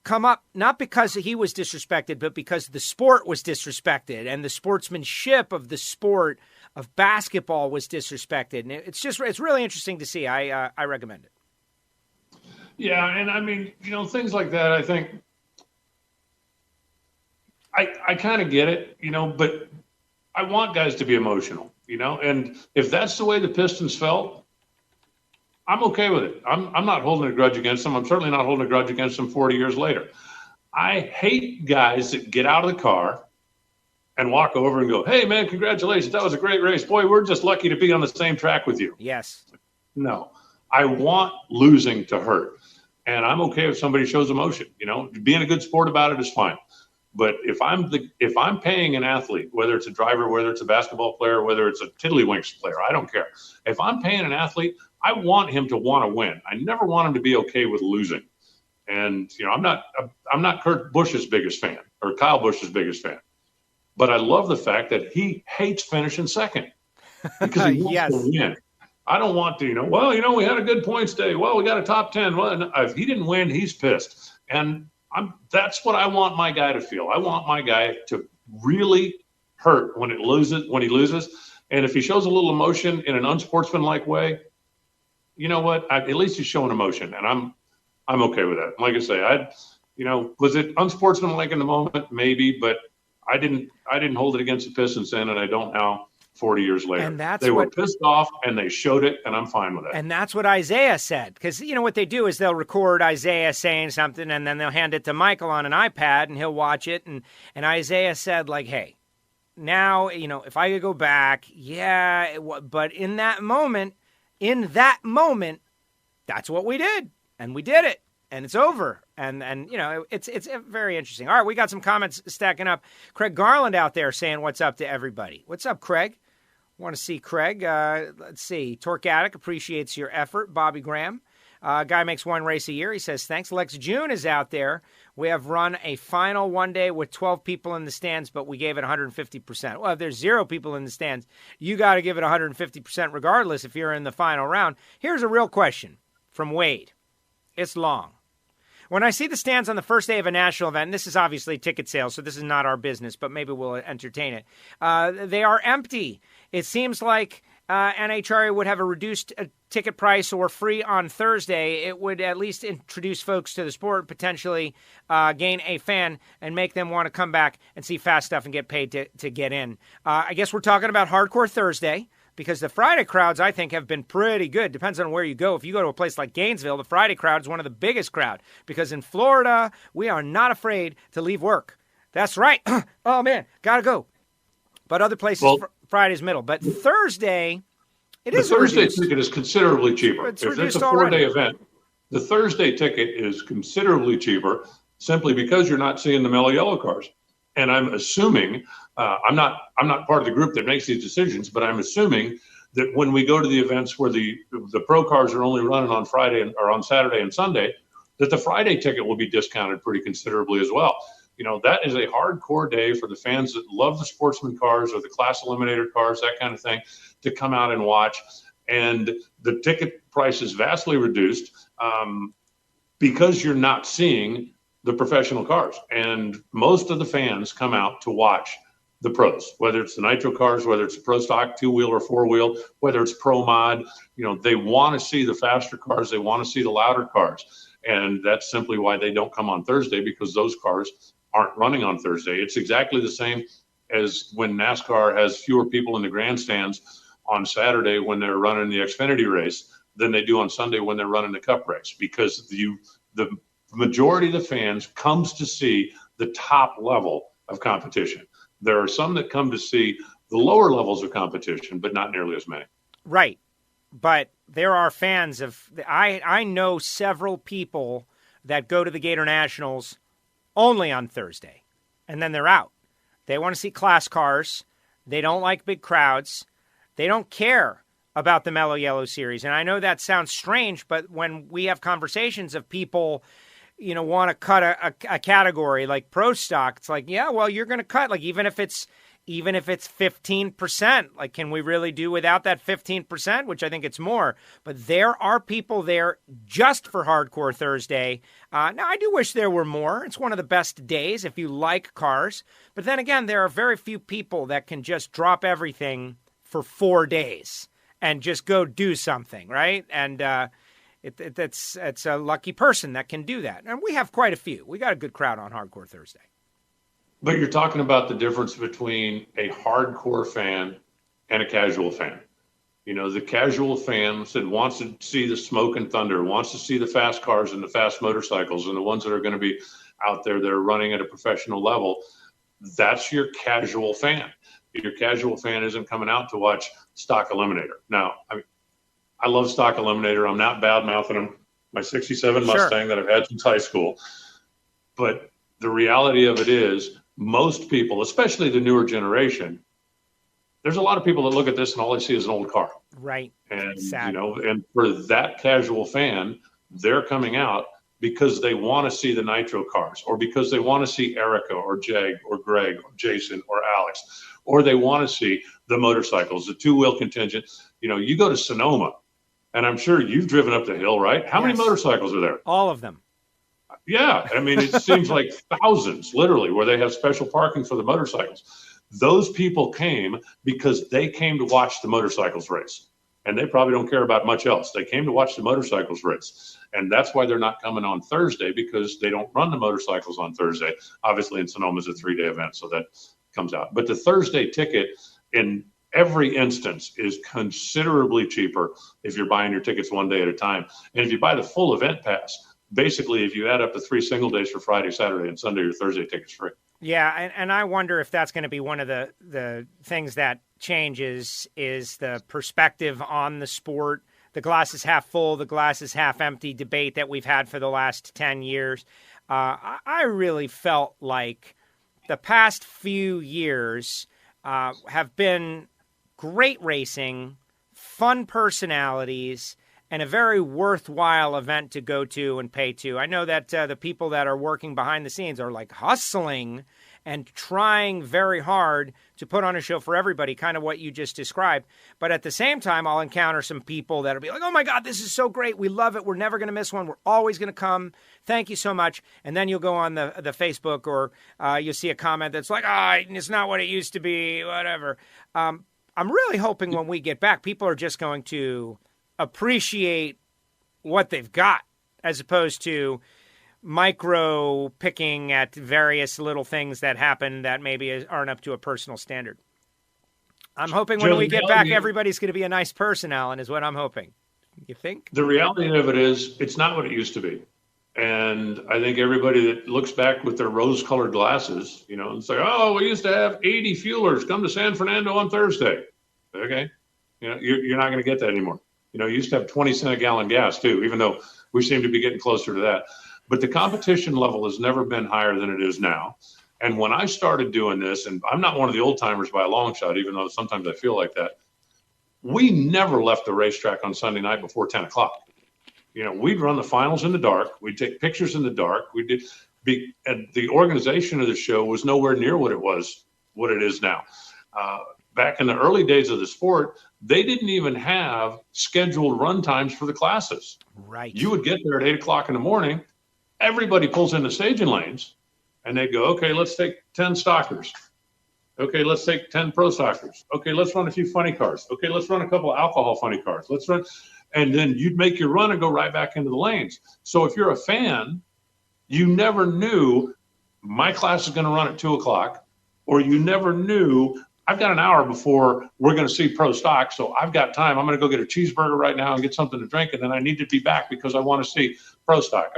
come up, not because he was disrespected, but because the sport was disrespected and the sportsmanship of the sport of basketball was disrespected. And it's really interesting to see. I recommend it.
Yeah. And things like that, I think I kind of get it, but I want guys to be emotional, and if that's the way the Pistons felt, I'm okay with it. I'm not holding a grudge against them. I'm certainly not holding a grudge against them 40 years later. I hate guys that get out of the car and walk over and go, hey, man, congratulations. That was a great race. Boy, we're just lucky to be on the same track with you.
Yes.
No, I want losing to hurt. And I'm okay if somebody shows emotion. Being a good sport about it is fine. But if I'm paying an athlete, whether it's a driver, whether it's a basketball player, whether it's a tiddlywinks player, I don't care. If I'm paying an athlete, I want him to want to win. I never want him to be okay with losing. And I'm not Kurt Busch's biggest fan or Kyle Busch's biggest fan, but I love the fact that he hates finishing second because he wants to win. I don't want to, we had a good points day. Well, we got a top 10. Well, if he didn't win, he's pissed. And That's what I want my guy to feel. I want my guy to really hurt when he loses. And if he shows a little emotion in an unsportsmanlike way, you know what? At least he's showing emotion, and I'm okay with that. Like I say, was it unsportsmanlike in the moment? Maybe, but I didn't hold it against the Pistons then, and I don't now. 40 years later,
and
they were pissed off, and they showed it, and I'm fine with it.
And that's what Isaiah said, because what they do is they'll record Isaiah saying something, and then they'll hand it to Michael on an iPad, and he'll watch it. And Isaiah said, like, hey, now if I could go back, but in that moment, that's what we did, and we did it, and it's over. And it's very interesting. All right, we got some comments stacking up. Craig Garland out there saying what's up to everybody. What's up, Craig? Want to see Craig. Let's see. Torque Addict appreciates your effort. Bobby Graham. Guy makes one race a year. He says, thanks. Lex June is out there. We have run a final one day with 12 people in the stands, but we gave it 150%. Well, if there's 0 people in the stands, you got to give it 150% regardless if you're in the final round. Here's a real question from Wade. It's long. When I see the stands on the first day of a national event, and this is obviously ticket sales, so this is not our business, but maybe we'll entertain it. They are empty. It seems like NHRA would have a reduced ticket price or free on Thursday. It would at least introduce folks to the sport, potentially gain a fan, and make them want to come back and see fast stuff and get paid to get in. I guess we're talking about Hardcore Thursday, because the Friday crowds, I think, have been pretty good. Depends on where you go. If you go to a place like Gainesville, the Friday crowd is one of the biggest crowd, because in Florida, we are not afraid to leave work. That's right. Oh, man, got to go. But other places, Friday's middle. But Thursday, it is
Thursday
reduced.
ticket is considerably cheaper.
It's
if it's
reduced
a 4-day event, the Thursday ticket is considerably cheaper simply because you're not seeing the mellow yellow cars. And I'm assuming, I'm not part of the group that makes these decisions, but I'm assuming that when we go to the events where the pro cars are only running on Friday or on Saturday and Sunday, that the Friday ticket will be discounted pretty considerably as well. That is a hardcore day for the fans that love the sportsman cars or the class eliminator cars, that kind of thing, to come out and watch. And the ticket price is vastly reduced because you're not seeing the professional cars. And most of the fans come out to watch the pros, whether it's the nitro cars, whether it's pro stock 2-wheel or 4-wheel, whether it's pro mod. They want to see the faster cars. They want to see the louder cars. And that's simply why they don't come on Thursday, because those cars aren't running on Thursday. It's exactly the same as when NASCAR has fewer people in the grandstands on Saturday when they're running the Xfinity race than they do on Sunday when they're running the Cup race, because the majority of the fans comes to see the top level of competition. There are some that come to see the lower levels of competition, but not nearly as many.
Right. But there are fans of, I know several people that go to the Gator Nationals only on Thursday, and then they're out. They want to see class cars. They don't like big crowds. They don't care about the Mellow Yellow Series. And I know that sounds strange, but when we have conversations of people, want to cut a category like pro stock, it's like, yeah, well, you're going to cut, like, even if it's 15%, like, can we really do without that 15%, which I think it's more. But there are people there just for Hardcore Thursday. Now, I do wish there were more. It's one of the best days if you like cars. But then again, there are very few people that can just drop everything for 4 days and just go do something, right? And it's a lucky person that can do that. And we have quite a few. We got a good crowd on Hardcore Thursday.
But you're talking about the difference between a hardcore fan and a casual fan. The casual fan wants to see the smoke and thunder, wants to see the fast cars and the fast motorcycles and the ones that are going to be out there that are running at a professional level. That's your casual fan. Your casual fan isn't coming out to watch Stock Eliminator. Now, I love Stock Eliminator. I'm not bad-mouthing them. My 67 Mustang that I've had since high school. But the reality of it is, most people, especially the newer generation, there's a lot of people that look at this and all they see is an old car.
Right.
And, and for that casual fan, they're coming out because they want to see the nitro cars, or because they want to see Erica or Jag or Greg or Jason or Alex, or they want to see the motorcycles, the 2-wheel contingent. You go to Sonoma, and I'm sure you've driven up the hill, right? How many motorcycles are there?
All of them.
Yeah, I mean, it seems like thousands, literally, where they have special parking for the motorcycles. Those people came because they came to watch the motorcycles race. And they probably don't care about much else. They came to watch the motorcycles race. And that's why they're not coming on Thursday, because they don't run the motorcycles on Thursday. Obviously, in Sonoma is a 3-day event, so that comes out. But the Thursday ticket in every instance is considerably cheaper if you're buying your tickets one day at a time. And if you buy the full event pass, basically, if you add up the 3 single days for Friday, Saturday, and Sunday, your Thursday ticket's free.
Yeah, and I wonder if that's going to be one of the things that changes is the perspective on the sport. The glass is half full, the glass is half empty debate that we've had for the last 10 years. I really felt like the past few years have been great racing, fun personalities, and a very worthwhile event to go to and pay to. I know that the people that are working behind the scenes are like hustling and trying very hard to put on a show for everybody, kind of what you just described. But at the same time, I'll encounter some people that'll be like, oh my God, this is so great. We love it. We're never going to miss one. We're always going to come. Thank you so much. And then you'll go on the Facebook or you'll see a comment that's like, it's not what it used to be, whatever. I'm really hoping when we get back, people are just going to appreciate what they've got as opposed to micro picking at various little things that happen that maybe aren't up to a personal standard. I'm hoping when we get back, everybody's going to be a nice person, Alan, is what I'm hoping. You think?
The reality of it is it's not what it used to be. And I think everybody that looks back with their rose-colored glasses, and say, oh, we used to have 80 fuelers come to San Fernando on Thursday. Okay. You're not going to get that anymore. You used to have 20 cent a gallon gas too, even though we seem to be getting closer to that. But the competition level has never been higher than it is now. And when I started doing this, and I'm not one of the old timers by a long shot, even though sometimes I feel like that, we never left the racetrack on Sunday night before 10 o'clock. We'd run the finals in the dark. We'd take pictures in the dark. And the organization of the show was nowhere near what it is now. Back in the early days of the sport, they didn't even have scheduled run times for the classes.
Right.
You would get there at 8 o'clock in the morning. Everybody pulls in the staging lanes and they go, okay, let's take 10 stockers. Okay, let's take 10 pro stockers. Okay, let's run a few funny cars. Okay, let's run a couple of alcohol funny cars. Let's run. And then you'd make your run and go right back into the lanes. So if you're a fan, you never knew my class is going to run at 2 o'clock, or you never knew I've got an hour before we're going to see pro stock, so I've got time. I'm going to go get a cheeseburger right now and get something to drink, and then I need to be back because I want to see pro stock.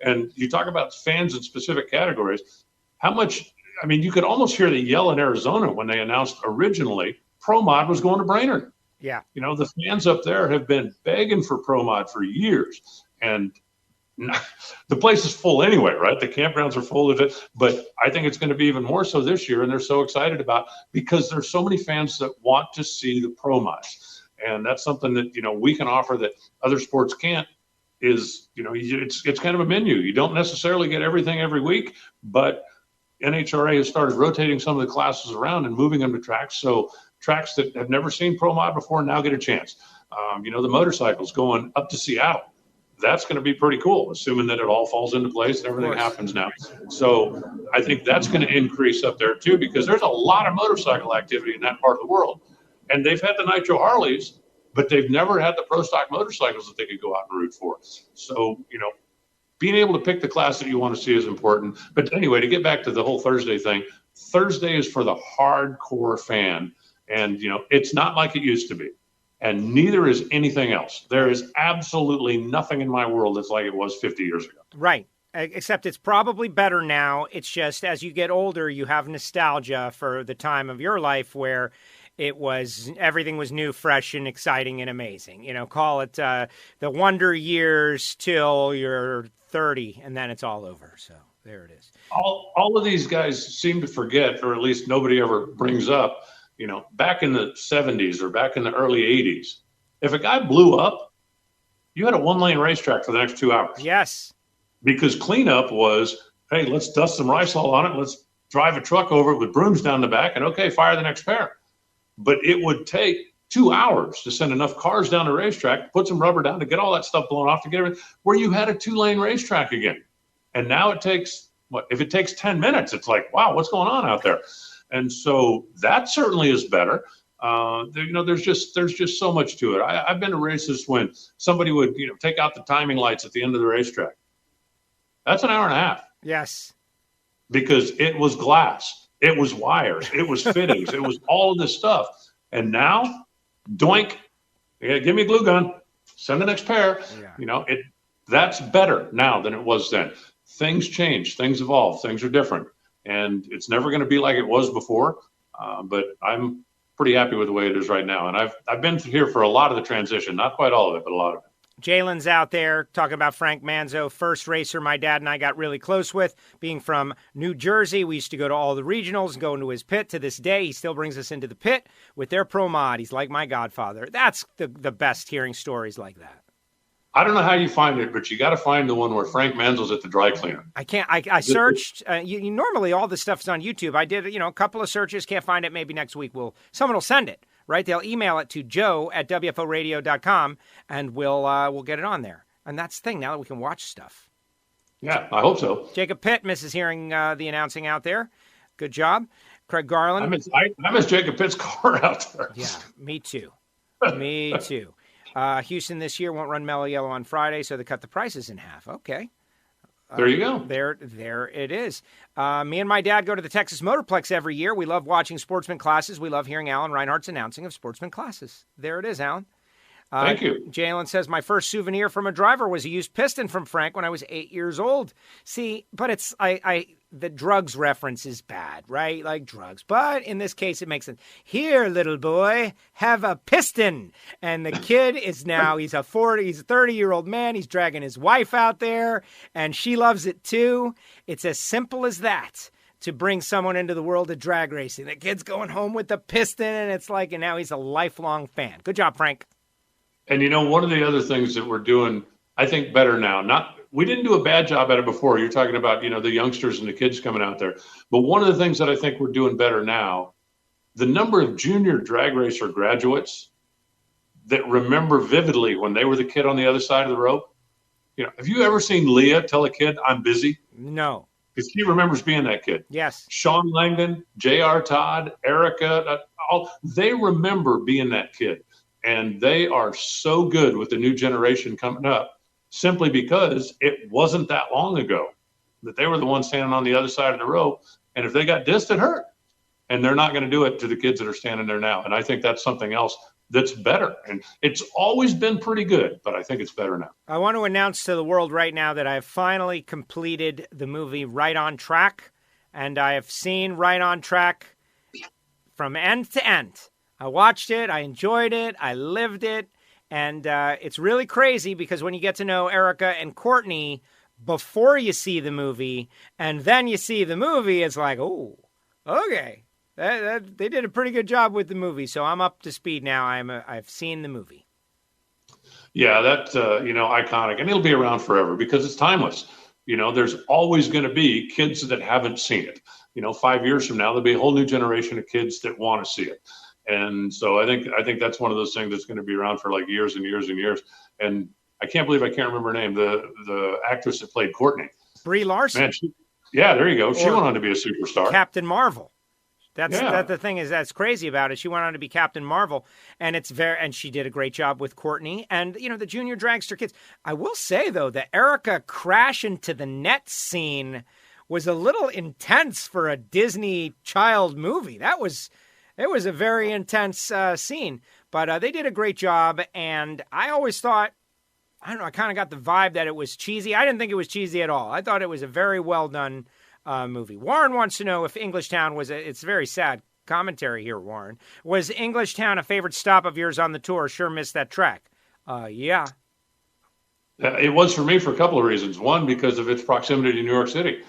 And you talk about fans in specific categories. How much? I mean, you could almost hear the yell in Arizona when they announced originally Pro Mod was going to Brainerd.
Yeah.
The fans up there have been begging for Pro Mod for years, and the place is full anyway, right? The campgrounds are full of it, but I think it's going to be even more so this year, and they're so excited about because there's so many fans that want to see the Pro Mods, and that's something that we can offer that other sports can't. Is it's kind of a menu. You don't necessarily get everything every week, but NHRA has started rotating some of the classes around and moving them to tracks, so tracks that have never seen Pro Mod before now get a chance. The motorcycles going up to Seattle. That's going to be pretty cool, assuming that it all falls into place and everything happens now. So I think that's going to increase up there too, because there's a lot of motorcycle activity in that part of the world. And they've had the Nitro Harleys, but they've never had the pro stock motorcycles that they could go out and root for. So, being able to pick the class that you want to see is important. But anyway, to get back to the whole Thursday thing, Thursday is for the hardcore fan. And, it's not like it used to be. And neither is anything else. There is absolutely nothing in my world that's like it was 50 years ago.
Right. Except it's probably better now. It's just as you get older, you have nostalgia for the time of your life where everything was new, fresh, and exciting and amazing. Call it the wonder years till you're 30, and then it's all over. So there it is.
All of these guys seem to forget, or at least nobody ever brings up, back in the 70s or back in the early 80s, if a guy blew up, you had a one-lane racetrack for the next 2 hours.
Yes.
Because cleanup was, hey, let's dust some Rysol on it. Let's drive a truck over it with brooms down the back and, okay, fire the next pair. But it would take 2 hours to send enough cars down the racetrack, put some rubber down to get all that stuff blown off to get everything, where you had a 2-lane racetrack again. And now it takes, if it takes 10 minutes, it's like, wow, what's going on out there? And so that certainly is better. There's just so much to it. I've been to races when somebody would, take out the timing lights at the end of the racetrack. That's an hour and a half.
Yes.
Because it was glass, it was wires, it was fittings, it was all of this stuff. And now, doink, give me a glue gun, send the next pair. Yeah. That's better now than it was then. Things change, things evolve, things are different. And it's never going to be like it was before. But I'm pretty happy with the way it is right now. And I've been here for a lot of the transition, not quite all of it, but a lot of it.
Jalen's out there talking about Frank Manzo, first racer my dad and I got really close with. Being from New Jersey, we used to go to all the regionals and go into his pit. To this day, he still brings us into the pit with their pro mod. He's like my godfather. That's the best, hearing stories like that.
I don't know how you find it, but you got to find the one where Frank Manzo's at the dry cleaner.
I can't. I searched. Normally, all this stuff's on YouTube. I did, a couple of searches. Can't find it. Maybe next week someone will send it. Right? They'll email it to joe@wforadio.com, and we'll get it on there. And that's the thing, now that we can watch stuff.
Yeah, I hope so.
Jacob Pitt misses hearing the announcing out there. Good job. Craig Garland.
I miss Jacob Pitt's car out there.
Yeah, me too. Me too. Houston this year won't run Mellow Yellow on Friday, so they cut the prices in half. Okay.
There you go.
There it is. Me and my dad go to the Texas Motorplex every year. We love watching sportsman classes. We love hearing Alan Reinhart's announcing of sportsman classes. There it is, Alan.
Thank you.
Jalen says, my first souvenir from a driver was a used piston from Frank when I was 8 years old. See, but it's the drugs reference is bad, right? Like drugs. But in this case, it makes sense. Here, little boy, have a piston. And the kid is now, he's a 30-year-old man. He's dragging his wife out there, and she loves it too. It's as simple as that to bring someone into the world of drag racing. The kid's going home with the piston, and it's like, and now he's a lifelong fan. Good job, Frank.
And one of the other things that we're doing, I think, better now, we didn't do a bad job at it before. You're talking about, the youngsters and the kids coming out there. But one of the things that I think we're doing better now, the number of junior drag racer graduates that remember vividly when they were the kid on the other side of the rope. Have you ever seen Leah tell a kid, I'm busy?
No.
Because she remembers being that kid.
Yes.
Sean Langdon, J.R. Todd, Erica, they remember being that kid. And they are so good with the new generation coming up simply because it wasn't that long ago that they were the ones standing on the other side of the rope. And if they got dissed, it hurt. And they're not going to do it to the kids that are standing there now. And I think that's something else that's better. And it's always been pretty good, but I think it's better now.
I want to announce to the world right now that I have finally completed the movie Right on Track. And I have seen Right on Track from end to end. I watched it, I enjoyed it, I lived it, and it's really crazy because when you get to know Erica and Courtney before you see the movie, and then you see the movie, it's like, oh, okay. They did a pretty good job with the movie, so I'm up to speed now. I've seen the movie.
Yeah, that's, iconic, and it'll be around forever because it's timeless. There's always going to be kids that haven't seen it. 5 years from now, there'll be a whole new generation of kids that want to see it. And so I think that's one of those things that's going to be around for like years and years and years. And I can't believe I can't remember her name. The actress that played Courtney.
Brie Larson.
Man, there you go. She went on to be a superstar.
Captain Marvel. That's the thing that's crazy about it. She went on to be Captain Marvel, and and she did a great job with Courtney and the junior dragster kids. I will say though, the Erica crash into the net scene was a little intense for a Disney child movie. It was a very intense scene, but they did a great job, and I always thought, I don't know, I kind of got the vibe that it was cheesy. I didn't think it was cheesy at all. I thought it was a very well-done movie. Warren wants to know if Englishtown it's very sad commentary here, Warren. Was Englishtown a favorite stop of yours on the tour? Sure missed that track. Yeah.
It was for me for a couple of reasons. One, because of its proximity to New York City.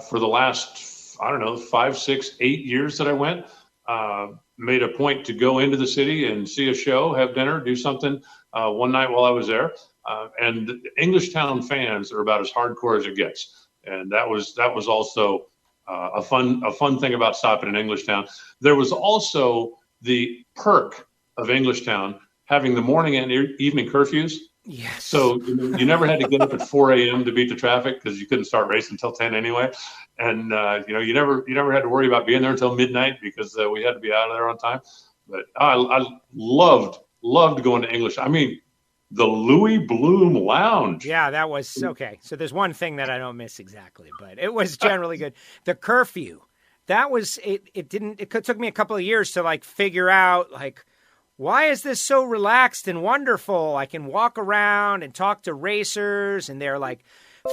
For the last, 5, 6, 8 years that I went, made a point to go into the city and see a show, have dinner, do something one night while I was there. And Englishtown fans are about as hardcore as it gets. And that was also a fun thing about stopping in Englishtown. There was also the perk of Englishtown having the morning and evening curfews.
Yes.
So you never had to get up at 4 a.m. to beat the traffic because you couldn't start racing until 10 anyway. And, you never had to worry about being there until midnight because we had to be out of there on time. But I loved going to English. I mean, the Louis Bloom Lounge.
Yeah, that was okay. So there's one thing that I don't miss exactly, but it was generally good. The curfew, that was it. It took me a couple of years to like figure out like, why is this so relaxed and wonderful? I can walk around and talk to racers, and they're like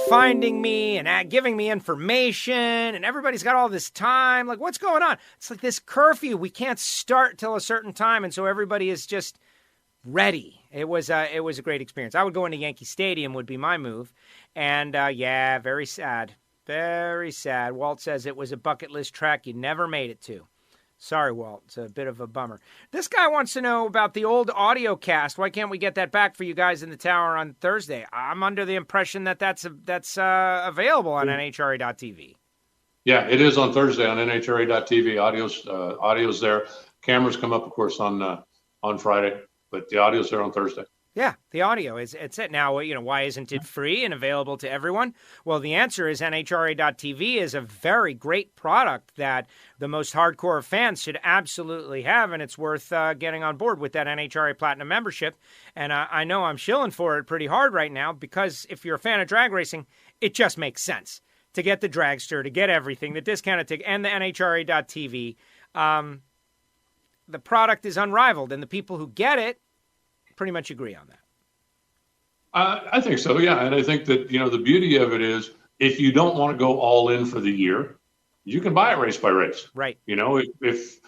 finding me and giving me information, and everybody's got all this time. Like, what's going on? It's like this curfew. We can't start till a certain time, and so everybody is just ready. It was a great experience. I would go into Yankee Stadium would be my move, and yeah, very sad. Very sad. Walt says it was a bucket list track you never made it to. Sorry, Walt. It's a bit of a bummer. This guy wants to know about the old audio cast. Why can't we get that back for you guys in the tower on Thursday? I'm under the impression that that's available on NHRA.tv.
Yeah, it is on Thursday on NHRA.tv. Audio's there. Cameras come up, of course, on Friday, but the audio's there on Thursday.
Yeah, the audio it's it now. Why isn't it free and available to everyone? Well, the answer is NHRA.tv is a very great product that the most hardcore fans should absolutely have, and it's worth getting on board with that NHRA Platinum membership. And I know I'm shilling for it pretty hard right now because if you're a fan of drag racing, it just makes sense to get the dragster, to get everything, the discounted ticket, and the NHRA.tv. The product is unrivaled, and the people who get it pretty much agree on that.
I think so, yeah. And I think that, the beauty of it is if you don't want to go all in for the year, you can buy it race by race.
Right.
If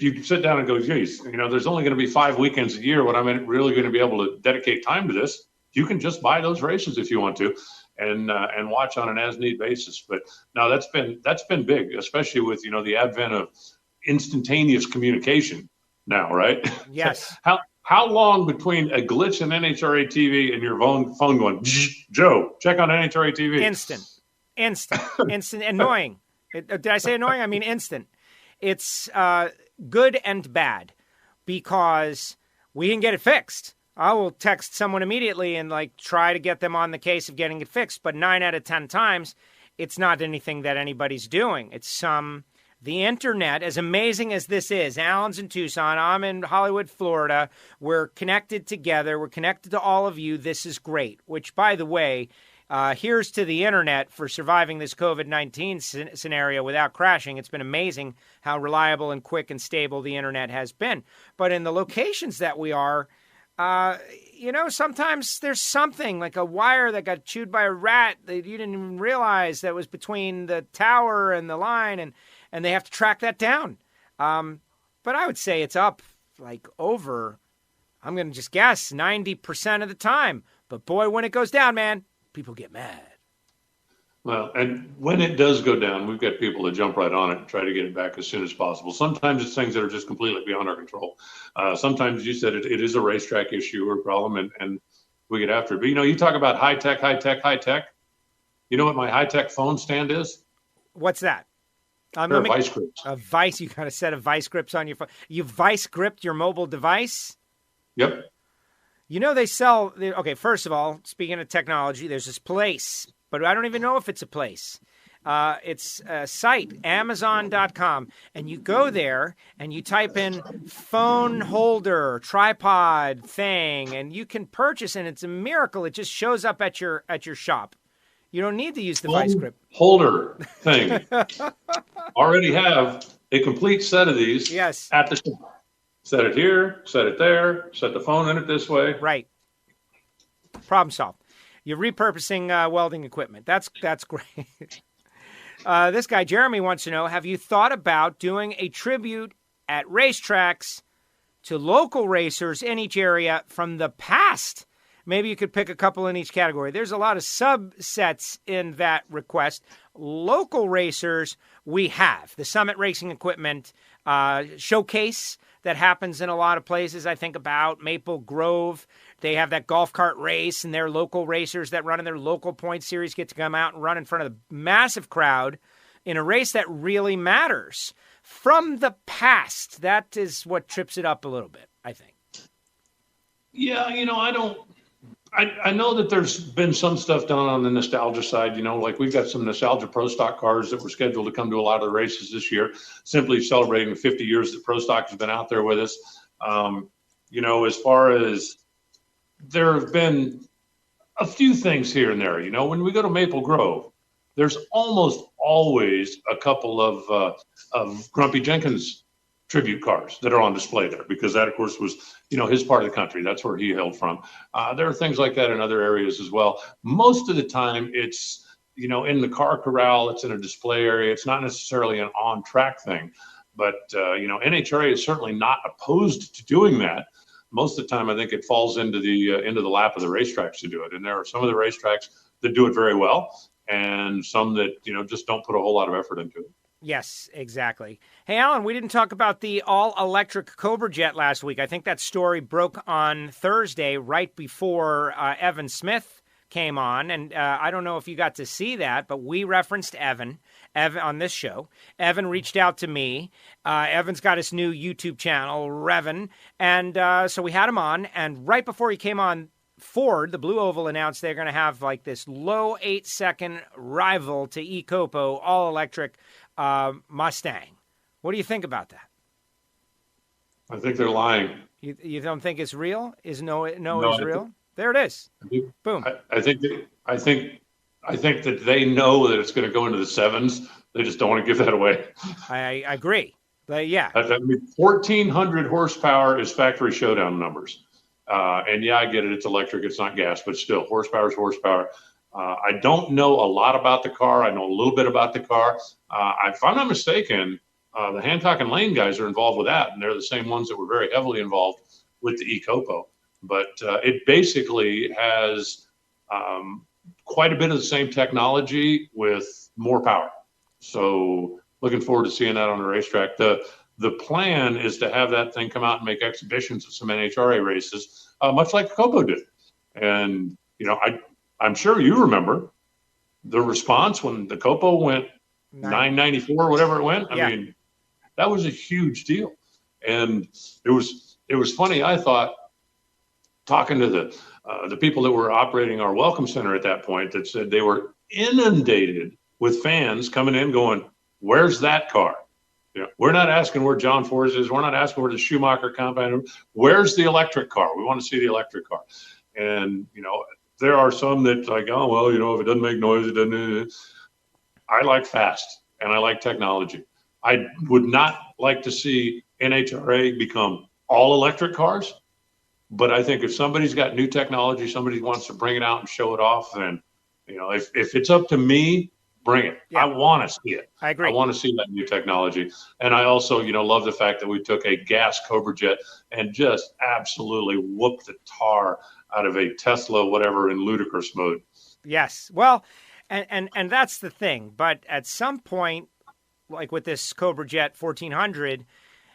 you sit down and go, geez, there's only going to be 5 weekends a year when I'm really going to be able to dedicate time to this, you can just buy those races if you want to and watch on an as-need basis. But now that's been big, especially with, the advent of instantaneous communication now, right?
Yes.
How long between a glitch in NHRA TV and your phone going, Joe, check on NHRA TV? Instant,
annoying. Did I say annoying? I mean instant. It's good and bad because we can get it fixed. I will text someone immediately and try to get them on the case of getting it fixed. But 9 out of 10 times, it's not anything that anybody's doing. It's the internet, as amazing as this is, Alan's in Tucson, I'm in Hollywood, Florida. We're connected together. We're connected to all of you. This is great, which, by the way, here's to the internet for surviving this COVID-19 scenario without crashing. It's been amazing how reliable and quick and stable the internet has been. But in the locations that we are, sometimes there's something like a wire that got chewed by a rat that you didn't even realize that was between the tower and the line, and they have to track that down. But I would say it's up over, I'm going to just guess, 90% of the time. But boy, when it goes down, man, people get mad.
Well, and when it does go down, we've got people that jump right on it and try to get it back as soon as possible. Sometimes it's things that are just completely beyond our control. Sometimes you said it is a racetrack issue or problem, and we get after it. But, you talk about high tech. You know what my high-tech phone stand is?
What's that?
Vice grips.
A vice. You got a set of vice grips on your phone. You vice gripped your mobile device?
Yep.
They sell. Okay, first of all, speaking of technology, there's this place, but I don't even know if it's a place. It's a site, Amazon.com, and you go there and you type in phone holder, tripod thing, and you can purchase, and it's a miracle. It just shows up at your shop. You don't need to use the vice grip.
Holder thing. Already have a complete set of these at the shop. Set it here, set it there, set the phone in it this way.
Right. Problem solved. You're repurposing welding equipment. That's great. This guy, Jeremy, wants to know, have you thought about doing a tribute at racetracks to local racers in each area from the past? Maybe you could pick a couple in each category. There's a lot of subsets in that request. Local racers, we have. The Summit Racing Equipment showcase that happens in a lot of places. I think about Maple Grove. They have that golf cart race, and their local racers that run in their local point series get to come out and run in front of the massive crowd in a race that really matters. From the past, that is what trips it up a little bit, I think.
Yeah, I know that there's been some stuff done on the nostalgia side, like we've got some nostalgia Pro Stock cars that were scheduled to come to a lot of the races this year, simply celebrating the 50 years that Pro Stock has been out there with us. As far as there have been a few things here and there, when we go to Maple Grove, there's almost always a couple of Grumpy Jenkins tribute cars that are on display there, because that, of course, was, his part of the country. That's where he hailed from. There are things like that in other areas as well. Most of the time it's, in the car corral, it's in a display area. It's not necessarily an on-track thing, but, NHRA is certainly not opposed to doing that. Most of the time, I think it falls into the lap of the racetracks to do it. And there are some of the racetracks that do it very well, and some that, just don't put a whole lot of effort into it.
Yes, exactly. Hey, Alan, we didn't talk about the all-electric Cobra Jet last week. I think that story broke on Thursday right before Evan Smith came on. And I don't know if you got to see that, but we referenced Evan on this show. Evan reached out to me. Evan's got his new YouTube channel, Revan. And so we had him on. And right before he came on, Ford, the Blue Oval, announced they're going to have like this low 8-second rival to eCopo all-electric Mustang. What do you think about that?
I think they're lying.
You don't think it's real? No is real? There it is. Boom.
I think that they know that it's going to go into the sevens. They just don't want to give that away.
I agree. Yeah.
1,400 horsepower is factory showdown numbers. And yeah, I get it. It's electric. It's not gas, but still, horsepower is horsepower. I don't know a lot about the car. I know a little bit about the car. If I'm not mistaken, the Hancock and Lane guys are involved with that, and they're the same ones that were very heavily involved with the eCopo. But it basically has quite a bit of the same technology with more power. So looking forward to seeing that on the racetrack. The plan is to have that thing come out and make exhibitions at some NHRA races, much like Copo did. And, I'm sure you remember the response when the Copo went 994, whatever it went. I mean, that was a huge deal. And it was funny. I thought, talking to the people that were operating our welcome center at that point, that said they were inundated with fans coming in going, "Where's that car?" We're not asking where John Force is. We're not asking where the Schumacher compound is. Where's the electric car? We want to see the electric car. And, there are some that like, oh, well, if it doesn't make noise, it doesn't. I like fast and I like technology. I would not like to see NHRA become all electric cars. But I think if somebody's got new technology, somebody wants to bring it out and show it off, then, if it's up to me, bring it. Yeah. I want to see it.
I agree.
I want to see that new technology. And I also, love the fact that we took a gas Cobra Jet and just absolutely whooped the tar out of a Tesla, whatever, in ludicrous mode.
Yes. Well, and that's the thing. But at some point, like with this Cobra Jet 1400,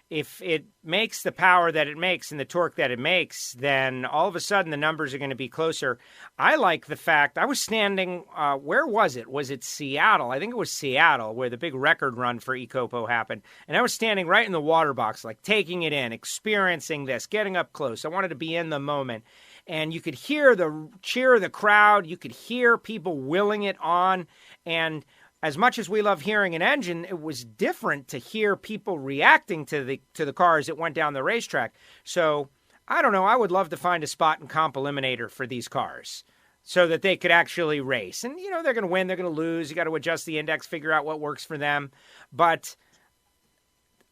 if it makes the power that it makes and the torque that it makes, then all of a sudden the numbers are going to be closer. I like the fact, I was standing, where was it? Was it Seattle? I think it was Seattle where the big record run for eCopo happened. And I was standing right in the water box, like taking it in, experiencing this, getting up close. I wanted to be in the moment. And you could hear the cheer of the crowd. You could hear people willing it on. And as much as we love hearing an engine, it was different to hear people reacting to the cars that went down the racetrack. So, I don't know, I would love to find a spot in Comp Eliminator for these cars so that they could actually race. And, they're going to win, they're going to lose. You got to adjust the index, figure out what works for them. But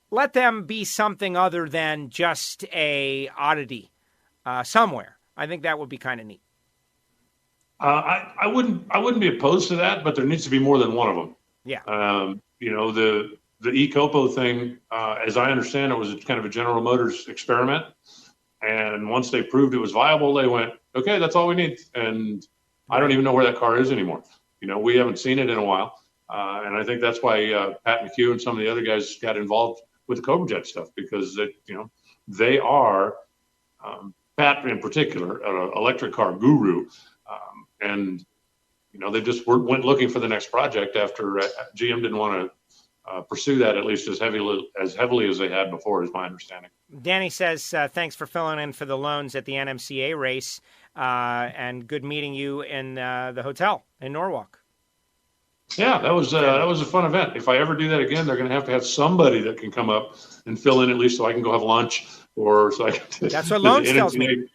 let them be something other than just a oddity somewhere. I think that would be kind of neat.
I wouldn't be opposed to that, but there needs to be more than one of them.
Yeah.
The eCopo thing, as I understand it, was kind of a General Motors experiment. And once they proved it was viable, they went, okay, that's all we need. And I don't even know where that car is anymore. We haven't seen it in a while. And I think that's why Pat McHugh and some of the other guys got involved with the Cobra Jet stuff, because they are, Pat in particular, an electric car guru. And they just went looking for the next project after GM didn't want to pursue that at least as heavily as they had before, is my understanding.
Danny says, thanks for filling in for the loans at the NMCA race. and good meeting you in the hotel in Norwalk.
Yeah, that was a fun event. If I ever do that again, they're going to have somebody that can come up and fill in, at least so I can go have lunch, or so I can.
That's what Loans tells me.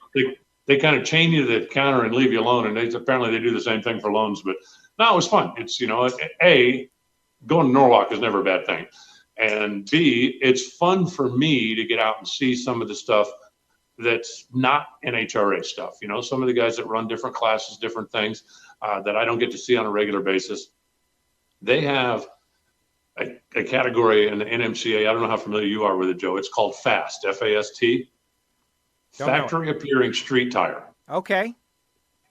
They kind of chain you to the counter and leave you alone, and apparently they do the same thing for Loans. But no, it was fun. It's, A, going to Norwalk is never a bad thing, and B, it's fun for me to get out and see some of the stuff that's not NHRA stuff. Some of the guys that run different classes, different things that I don't get to see on a regular basis. They have a category in the NMCA. I don't know how familiar you are with it, Joe. It's called FAST, F-A-S-T, factory appearing street tire.
Okay.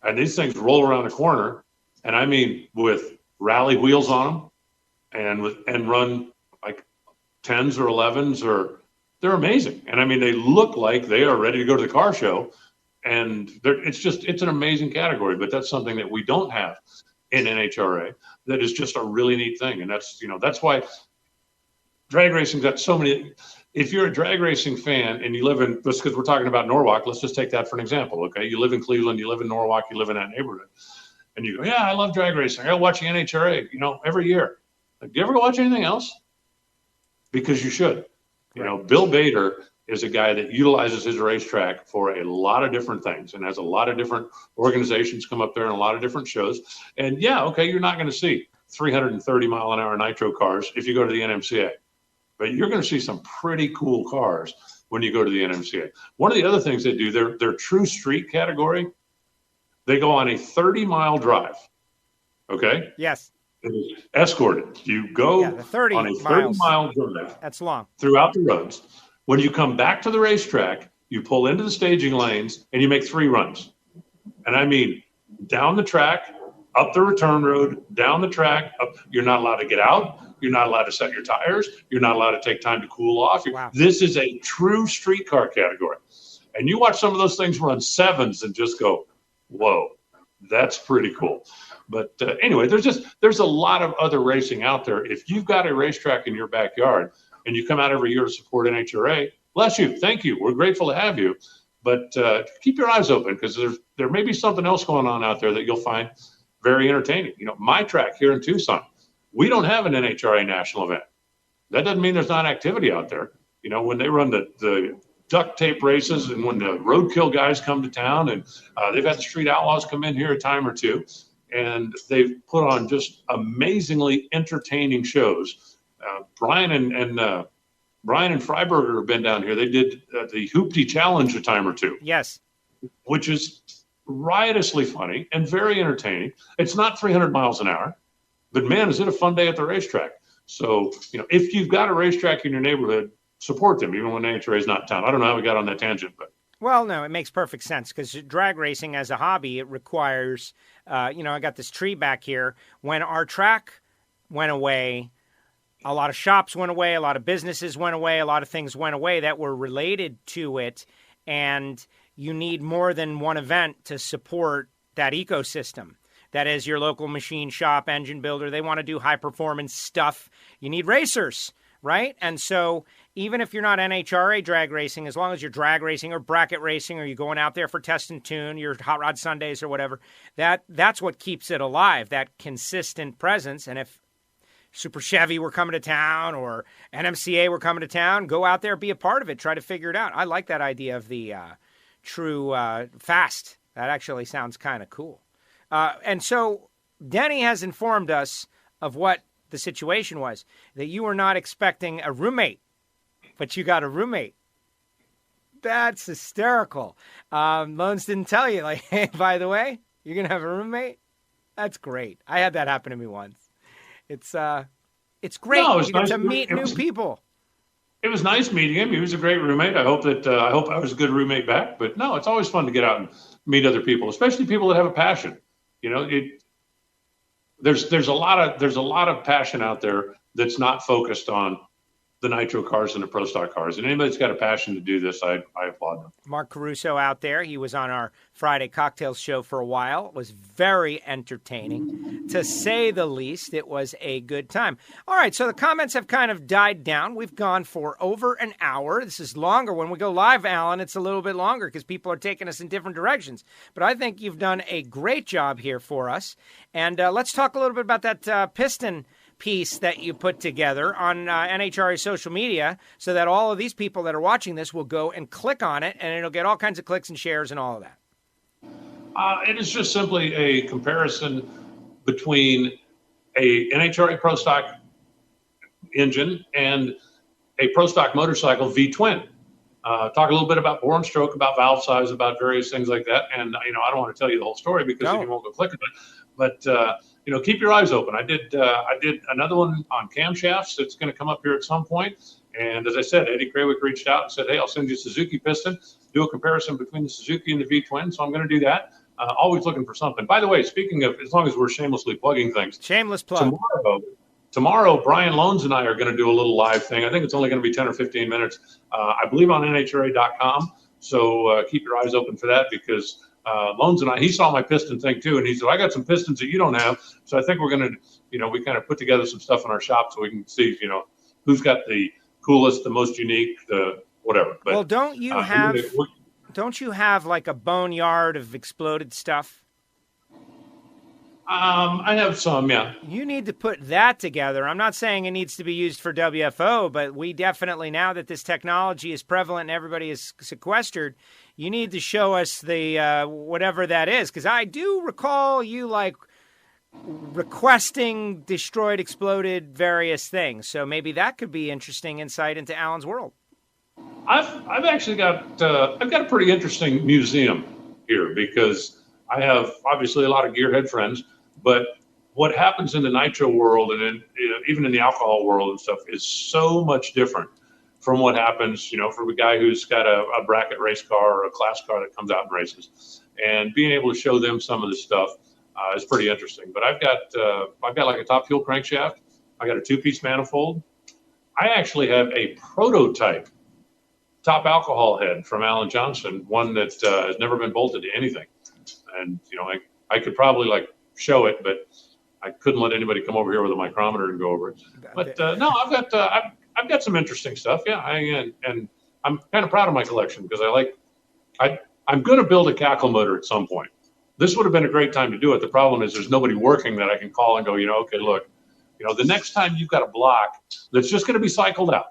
And these things roll around the corner, and I mean with rally wheels on them, and run like 10s or 11s, or they're amazing. And I mean, they look like they are ready to go to the car show, and it's an amazing category. But that's something that we don't have in NHRA. That is just a really neat thing. And that's why drag racing's got so many. If you're a drag racing fan and you live in, just because we're talking about Norwalk, let's just take that for an example. Okay. You live in Cleveland, you live in Norwalk, you live in that neighborhood, and you go, yeah, I love drag racing. I go watching NHRA, every year. Like, do you ever go watch anything else? Because you should. Bill Bader is a guy that utilizes his racetrack for a lot of different things and has a lot of different organizations come up there and a lot of different shows. And yeah, okay, you're not going to see 330 mile an hour nitro cars if you go to the NMCA, but you're going to see some pretty cool cars when you go to the NMCA. One of the other things they do, their true street category, they go on a 30-mile drive. Okay.
Yes.
Escorted. You go
the 30
on a
miles.
30-mile drive.
That's long.
Throughout the roads. When you come back to the racetrack, you pull into the staging lanes and you make 3 runs. And I mean, down the track, up the return road, down the track, up. You're not allowed to get out. You're not allowed to set your tires. You're not allowed to take time to cool off.
Wow.
This is a true streetcar category. And you watch some of those things run 7s and just go, whoa, that's pretty cool. But anyway, there's a lot of other racing out there. If you've got a racetrack in your backyard and you come out every year to support NHRA, bless you. Thank you. We're grateful to have you. But keep your eyes open, because there may be something else going on out there that you'll find very entertaining. My track here in Tucson, we don't have an NHRA national event. That doesn't mean there's not activity out there. When they run the duct tape races and when the roadkill guys come to town, and they've had the Street Outlaws come in here a time or two, and they've put on just amazingly entertaining shows. Brian and Freiberger have been down here. They did the Hoopty Challenge a time or two.
Yes.
Which is riotously funny and very entertaining. It's not 300 miles an hour, but man, is it a fun day at the racetrack. So, if you've got a racetrack in your neighborhood, support them, even when NHRA is not in town. I don't know how we got on that tangent, but.
Well, no, it makes perfect sense, because drag racing as a hobby, it requires, I got this tree back here. When our track went away, a lot of shops went away, a lot of businesses went away, a lot of things went away that were related to it. And you need more than one event to support that ecosystem. That is your local machine shop, engine builder. They want to do high performance stuff. You need racers, right? And so even if you're not NHRA drag racing, as long as you're drag racing or bracket racing, or you're going out there for test and tune, your Hot Rod Sundays or whatever, that's what keeps it alive, that consistent presence. And if Super Chevy were coming to town or NMCA were coming to town, go out there, be a part of it, try to figure it out. I like that idea of the true fast. That actually sounds kind of cool. And so Denny has informed us of what the situation was, that you were not expecting a roommate, but you got a roommate. That's hysterical. Loans didn't tell you, like, hey, by the way, you're going to have a roommate? That's great. I had that happen to me once. It's great.
No,
you get to meet new people.
It was nice meeting him. He was a great roommate. I hope I was a good roommate back. But no, it's always fun to get out and meet other people, especially people that have a passion. There's a lot of passion out there that's not focused on the nitro cars and the pro stock cars. And anybody that's got a passion to do this, I applaud them.
Mark Caruso out there. He was on our Friday Cocktails show for a while. It was very entertaining, to say the least. It was a good time. All right, so the comments have kind of died down. We've gone for over an hour. This is longer. When we go live, Alan, it's a little bit longer because people are taking us in different directions. But I think you've done a great job here for us. And let's talk a little bit about that Piston piece that you put together on NHRA social media so that all of these people that are watching this will go and click on it, and it'll get all kinds of clicks and shares and all of that.
It is just simply a comparison between a NHRA Pro Stock engine and a Pro Stock motorcycle V-twin. Talk a little bit about bore and stroke, about valve size, about various things like that. And, I don't want to tell you the whole story because you won't go click on it. But, keep your eyes open. I did another one on camshafts that's going to come up here at some point. And as I said, Eddie Krawick reached out and said, hey, I'll send you a Suzuki Piston, do a comparison between the Suzuki and the V-twin. So I'm going to do that. Always looking for something. By the way, speaking of, as long as we're shamelessly plugging things.
Shameless plug.
Tomorrow, Brian Loans and I are going to do a little live thing. I think it's only going to be 10 or 15 minutes, I believe on NHRA.com. So keep your eyes open for that because Loans and I, he saw my piston thing too. And he said, I got some pistons that you don't have. So I think we're going to, we kind of put together some stuff in our shop so we can see, who's got the coolest, the most unique, the whatever. But,
well, don't you have like a boneyard of exploded stuff?
I have some, yeah.
You need to put that together. I'm not saying it needs to be used for WFO, but we definitely, now that this technology is prevalent and everybody is sequestered, you need to show us the whatever that is. Because I do recall you like requesting destroyed, exploded various things. So maybe that could be interesting insight into Alan's world.
I've actually got I've got a pretty interesting museum here because I have obviously a lot of gearhead friends, but what happens in the nitro world and even in the alcohol world and stuff is so much different from what happens, for a guy who's got a bracket race car or a class car that comes out and races, and being able to show them some of this stuff is pretty interesting. But I've got like a top fuel crankshaft. I got a 2-piece manifold. I actually have a prototype top alcohol head from Alan Johnson, one that has never been bolted to anything. And, I could probably show it, but I couldn't let anybody come over here with a micrometer and go over it. But no, I've got some interesting stuff. Yeah. And I'm kind of proud of my collection because I'm going to build a cackle motor at some point. This would have been a great time to do it. The problem is there's nobody working that I can call and go, okay, look, the next time you've got a block that's just going to be cycled out.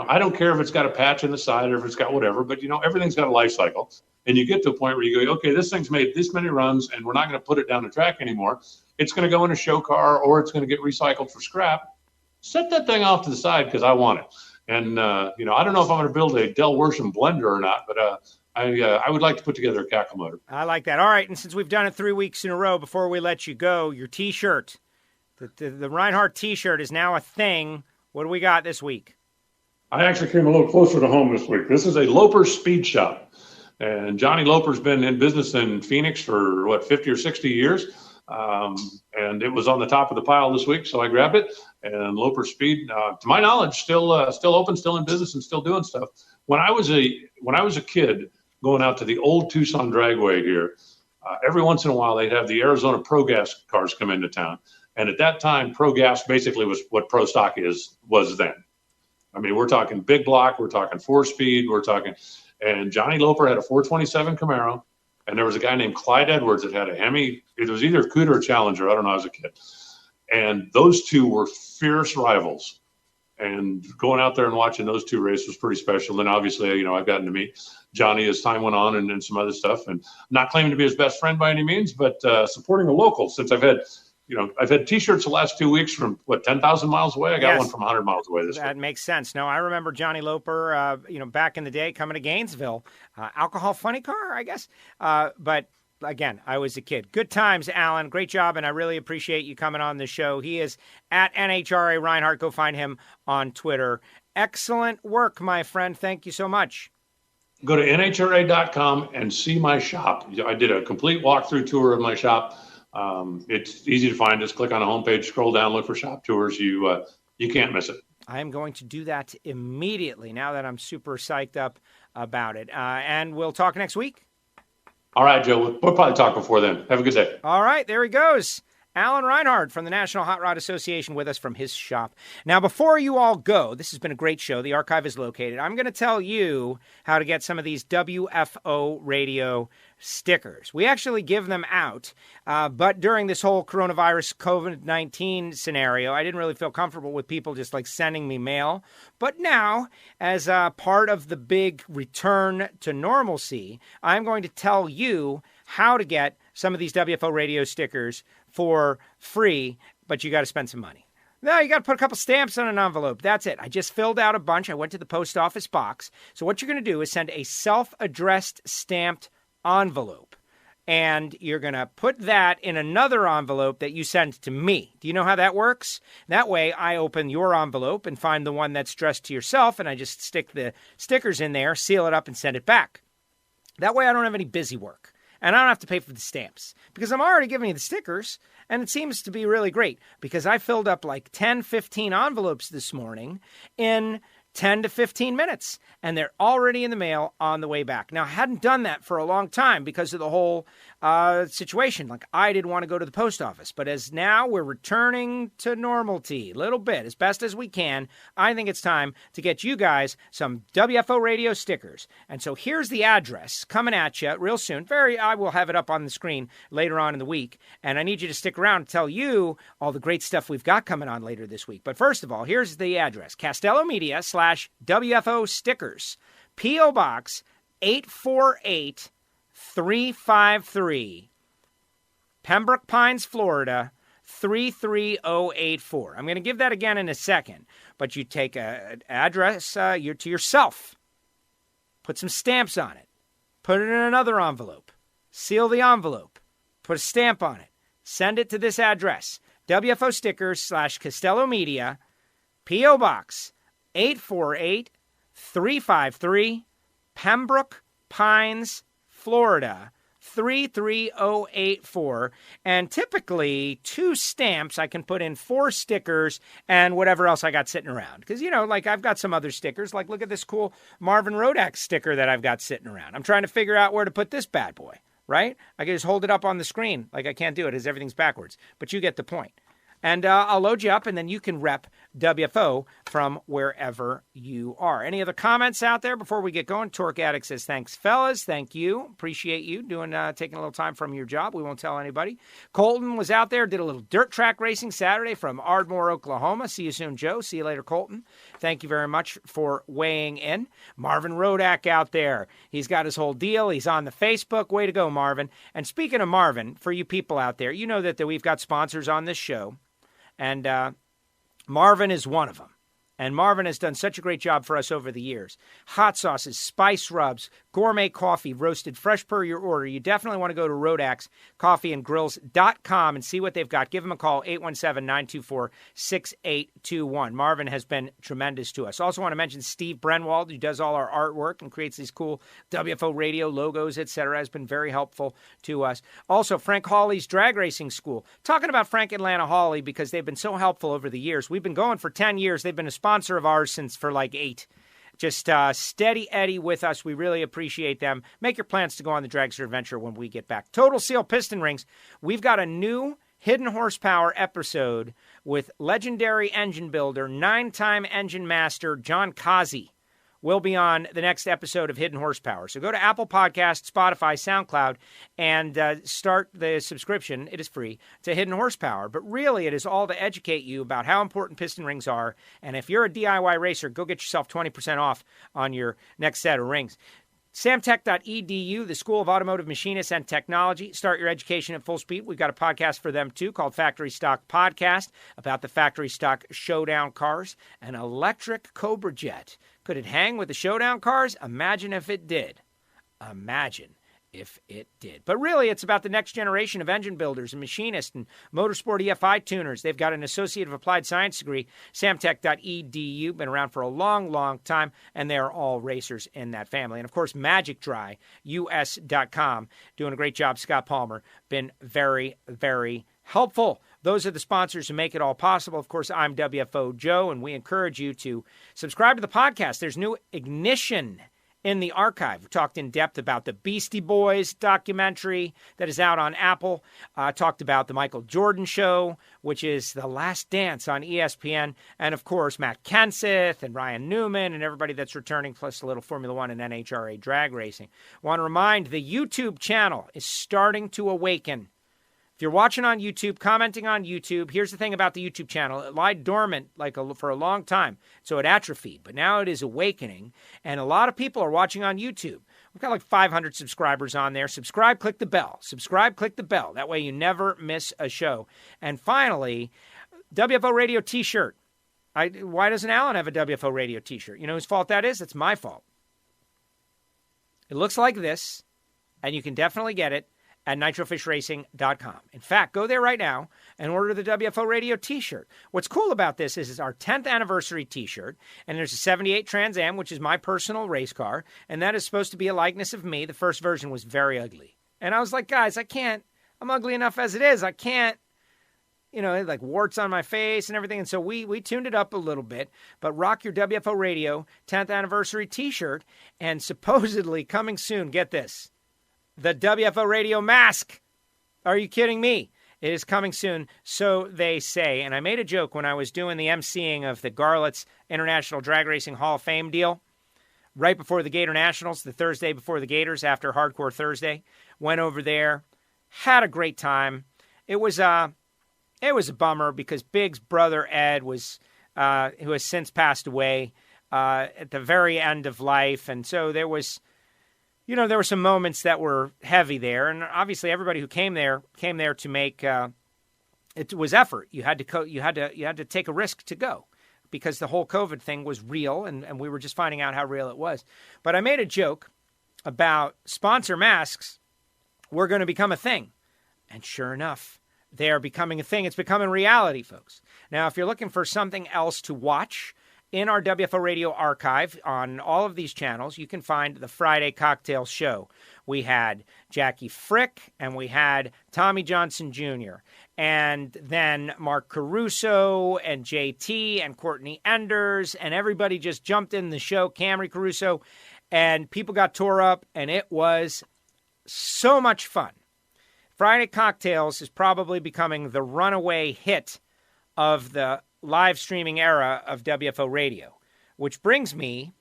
I don't care if it's got a patch in the side or if it's got whatever, but everything's got a life cycle. And you get to a point where you go, okay, this thing's made this many runs and we're not going to put it down the track anymore. It's going to go in a show car or it's going to get recycled for scrap. Set that thing off to the side because I want it. And, I don't know if I'm going to build a Del Worsham blender or not, but I would like to put together a cackle motor.
I like that. All right. And since we've done it 3 weeks in a row, before we let you go, your T-shirt, the Reinhart T-shirt is now a thing. What do we got this week?
I actually came a little closer to home this week. This is a Loper Speed Shop. And Johnny Loper's been in business in Phoenix for 50 or 60 years. And it was on the top of the pile this week, so I grabbed it. And Loper Speed, to my knowledge, still open, still in business, and still doing stuff. When I was a kid going out to the old Tucson Dragway here, every once in a while they'd have the Arizona Pro Gas cars come into town. And at that time, Pro Gas basically was what Pro Stock was then. I mean, we're talking big block, we're talking 4-speed, and Johnny Loper had a 427 Camaro, and there was a guy named Clyde Edwards that had a Hemi. It was either Cuda or Challenger. I don't know, as a kid. And those two were fierce rivals. And going out there and watching those two race was pretty special. And obviously, I've gotten to meet Johnny as time went on and some other stuff. And not claiming to be his best friend by any means, but supporting a local since I've had T-shirts the last 2 weeks from 10,000 miles away. I got one from 100 miles away this week.
That makes sense. No, I remember Johnny Loper, back in the day coming to Gainesville, alcohol funny car, I guess. But again, I was a kid. Good times, Alan. Great job. And I really appreciate you coming on the show. He is at NHRA Reinhart. Go find him on Twitter. Excellent work, my friend. Thank you so much.
Go to NHRA.com and see my shop. I did a complete walkthrough tour of my shop. It's easy to find. Just click on the homepage, scroll down, look for shop tours. You can't miss it.
I am going to do that immediately now that I'm super psyched up about it. And we'll talk next week.
All right, Joe. We'll probably talk before then. Have a good day.
All right, there he goes. Alan Reinhart from the National Hot Rod Association with us from his shop. Now, before you all go, this has been a great show. The archive is located. I'm going to tell you how to get some of these WFO radio stickers. We actually give them out, but during this whole coronavirus COVID-19 scenario, I didn't really feel comfortable with people just like sending me mail. But now, as part of the big return to normalcy, I'm going to tell you how to get some of these WFO radio stickers for free, but you got to spend some money. No, you got to put a couple stamps on an envelope. That's it. I just filled out a bunch. I went to the post office box. So what you're going to do is send a self-addressed stamped envelope, and you're going to put that in another envelope that you send to me. Do you know how that works? That way, I open your envelope and find the one that's addressed to yourself, and I just stick the stickers in there, seal it up, and send it back. That way, I don't have any busy work. And I don't have to pay for the stamps because I'm already giving you the stickers, and it seems to be really great because I filled up like 10, 15 envelopes this morning in 10 to 15 minutes, and they're already in the mail on the way back. Now, I hadn't done that for a long time because of the whole situation. Like, I didn't want to go to the post office, but as now we're returning to normality a little bit, as best as we can, I think it's time to get you guys some WFO radio stickers. And so here's the address coming at you real soon. I will have it up on the screen later on in the week, and I need you to stick around to tell you all the great stuff we've got coming on later this week. But first of all, here's the address: Castello Media /WFO stickers, P.O. Box 848-353, Pembroke Pines, Florida 33084. I'm going to give that again in a second, but you take an address to yourself, put some stamps on it, put it in another envelope, seal the envelope, put a stamp on it, send it to this address: WFO stickers /Castello Media, P.O. Box 848-353, Pembroke Pines, Florida 33084. And typically 2 stamps, I can put in 4 stickers and whatever else I got sitting around. Because, like I've got some other stickers. Like, look at this cool Marvin Rodak sticker that I've got sitting around. I'm trying to figure out where to put this bad boy, right? I can just hold it up on the screen. Like, I can't do it because everything's backwards. But you get the point. And I'll load you up, and then you can rep WFO from wherever you are. Any other comments out there before we get going? Torque Addict says, thanks, fellas. Thank you. Appreciate you taking a little time from your job. We won't tell anybody. Colton was out there, did a little dirt track racing Saturday from Ardmore, Oklahoma. See you soon, Joe. See you later, Colton. Thank you very much for weighing in. Marvin Rodak out there. He's got his whole deal. He's on the Facebook. Way to go, Marvin. And speaking of Marvin, for you people out there, you know that we've got sponsors on this show. And Marvin is one of them. And Marvin has done such a great job for us over the years. Hot sauces, spice rubs, gourmet coffee, roasted fresh per your order. You definitely want to go to RodaxCoffeeandGrills.com and see what they've got. Give them a call, 817-924-6821. Marvin has been tremendous to us. Also want to mention Steve Brenwald, who does all our artwork and creates these cool WFO radio logos, etc., has been very helpful to us. Also, Frank Hawley's Drag Racing School. Talking about Frank Atlanta Hawley because they've been so helpful over the years. We've been going for 10 years. They've been a sponsor of ours since for like 8. Just steady Eddie with us. We really appreciate them. Make your plans to go on the Dragster adventure when we get back. Total Seal Piston Rings. We've got a new Hidden Horsepower episode with legendary engine builder, 9-time engine master John Kazi. Will be on the next episode of Hidden Horsepower. So go to Apple Podcasts, Spotify, SoundCloud, and start the subscription. It is free to Hidden Horsepower. But really, it is all to educate you about how important piston rings are. And if you're a DIY racer, go get yourself 20% off on your next set of rings. Samtech.edu, the School of Automotive Machinists and Technology. Start your education at full speed. We've got a podcast for them, too, called Factory Stock Podcast, about the factory stock showdown cars. An electric Cobra Jet. Could it hang with the showdown cars? Imagine if it did. Imagine if it did. But really, it's about the next generation of engine builders and machinists and motorsport EFI tuners. They've got an Associate of Applied Science degree, samtech.edu, been around for a long, long time, and they are all racers in that family. And, of course, MagicDryUS.com, doing a great job. Scott Palmer, been very, very helpful Those are the sponsors who make it all possible. Of course, I'm WFO Joe, and we encourage you to subscribe to the podcast. There's new ignition in the archive. We talked in depth about the Beastie Boys documentary that is out on Apple. Talked about the Michael Jordan show, which is The Last Dance on ESPN. And, of course, Matt Kenseth and Ryan Newman and everybody that's returning, plus a little Formula One and NHRA Drag Racing. Want to remind, the YouTube channel is starting to awaken. If you're watching on YouTube, commenting on YouTube, here's the thing about the YouTube channel. It lied dormant for a long time, so it atrophied. But now it is awakening, and a lot of people are watching on YouTube. We've got like 500 subscribers on there. Subscribe, click the bell. Subscribe, click the bell. That way you never miss a show. And finally, WFO Radio T-shirt. Why doesn't Alan have a WFO Radio T-shirt? You know whose fault that is? It's my fault. It looks like this, and you can definitely get it at nitrofishracing.com. In fact, go there right now and order the WFO Radio T-shirt. What's cool about this is it's our 10th anniversary T-shirt, and there's a 78 Trans Am, which is my personal race car, and that is supposed to be a likeness of me. The first version was very ugly. And I was like, guys, I can't. I'm ugly enough as it is. I can't, like warts on my face and everything. And so we tuned it up a little bit, but rock your WFO Radio 10th anniversary T-shirt, and supposedly coming soon, get this, the WFO Radio mask. Are you kidding me? It is coming soon, so they say. And I made a joke when I was doing the emceeing of the Garlits International Drag Racing Hall of Fame deal, right before the Gator Nationals, the Thursday before the Gators, after Hardcore Thursday. Went over there, had a great time. It was a bummer because Big's brother Ed was, who has since passed away, at the very end of life, and so there was. There were some moments that were heavy there, and obviously everybody who came there to make it was effort. You had to take a risk to go because the whole COVID thing was real, and we were just finding out how real it was. But I made a joke about sponsor masks were going to become a thing, and sure enough, they are becoming a thing. It's becoming reality, folks. Now, if you're looking for something else to watch in our WFO Radio archive on all of these channels, you can find the Friday Cocktail Show. We had Jackie Frick, and we had Tommy Johnson Jr., and then Mark Caruso, and JT, and Courtney Enders, and everybody just jumped in the show, Camry Caruso, and people got tore up, and it was so much fun. Friday Cocktails is probably becoming the runaway hit of the live streaming era of WFO Radio, which brings me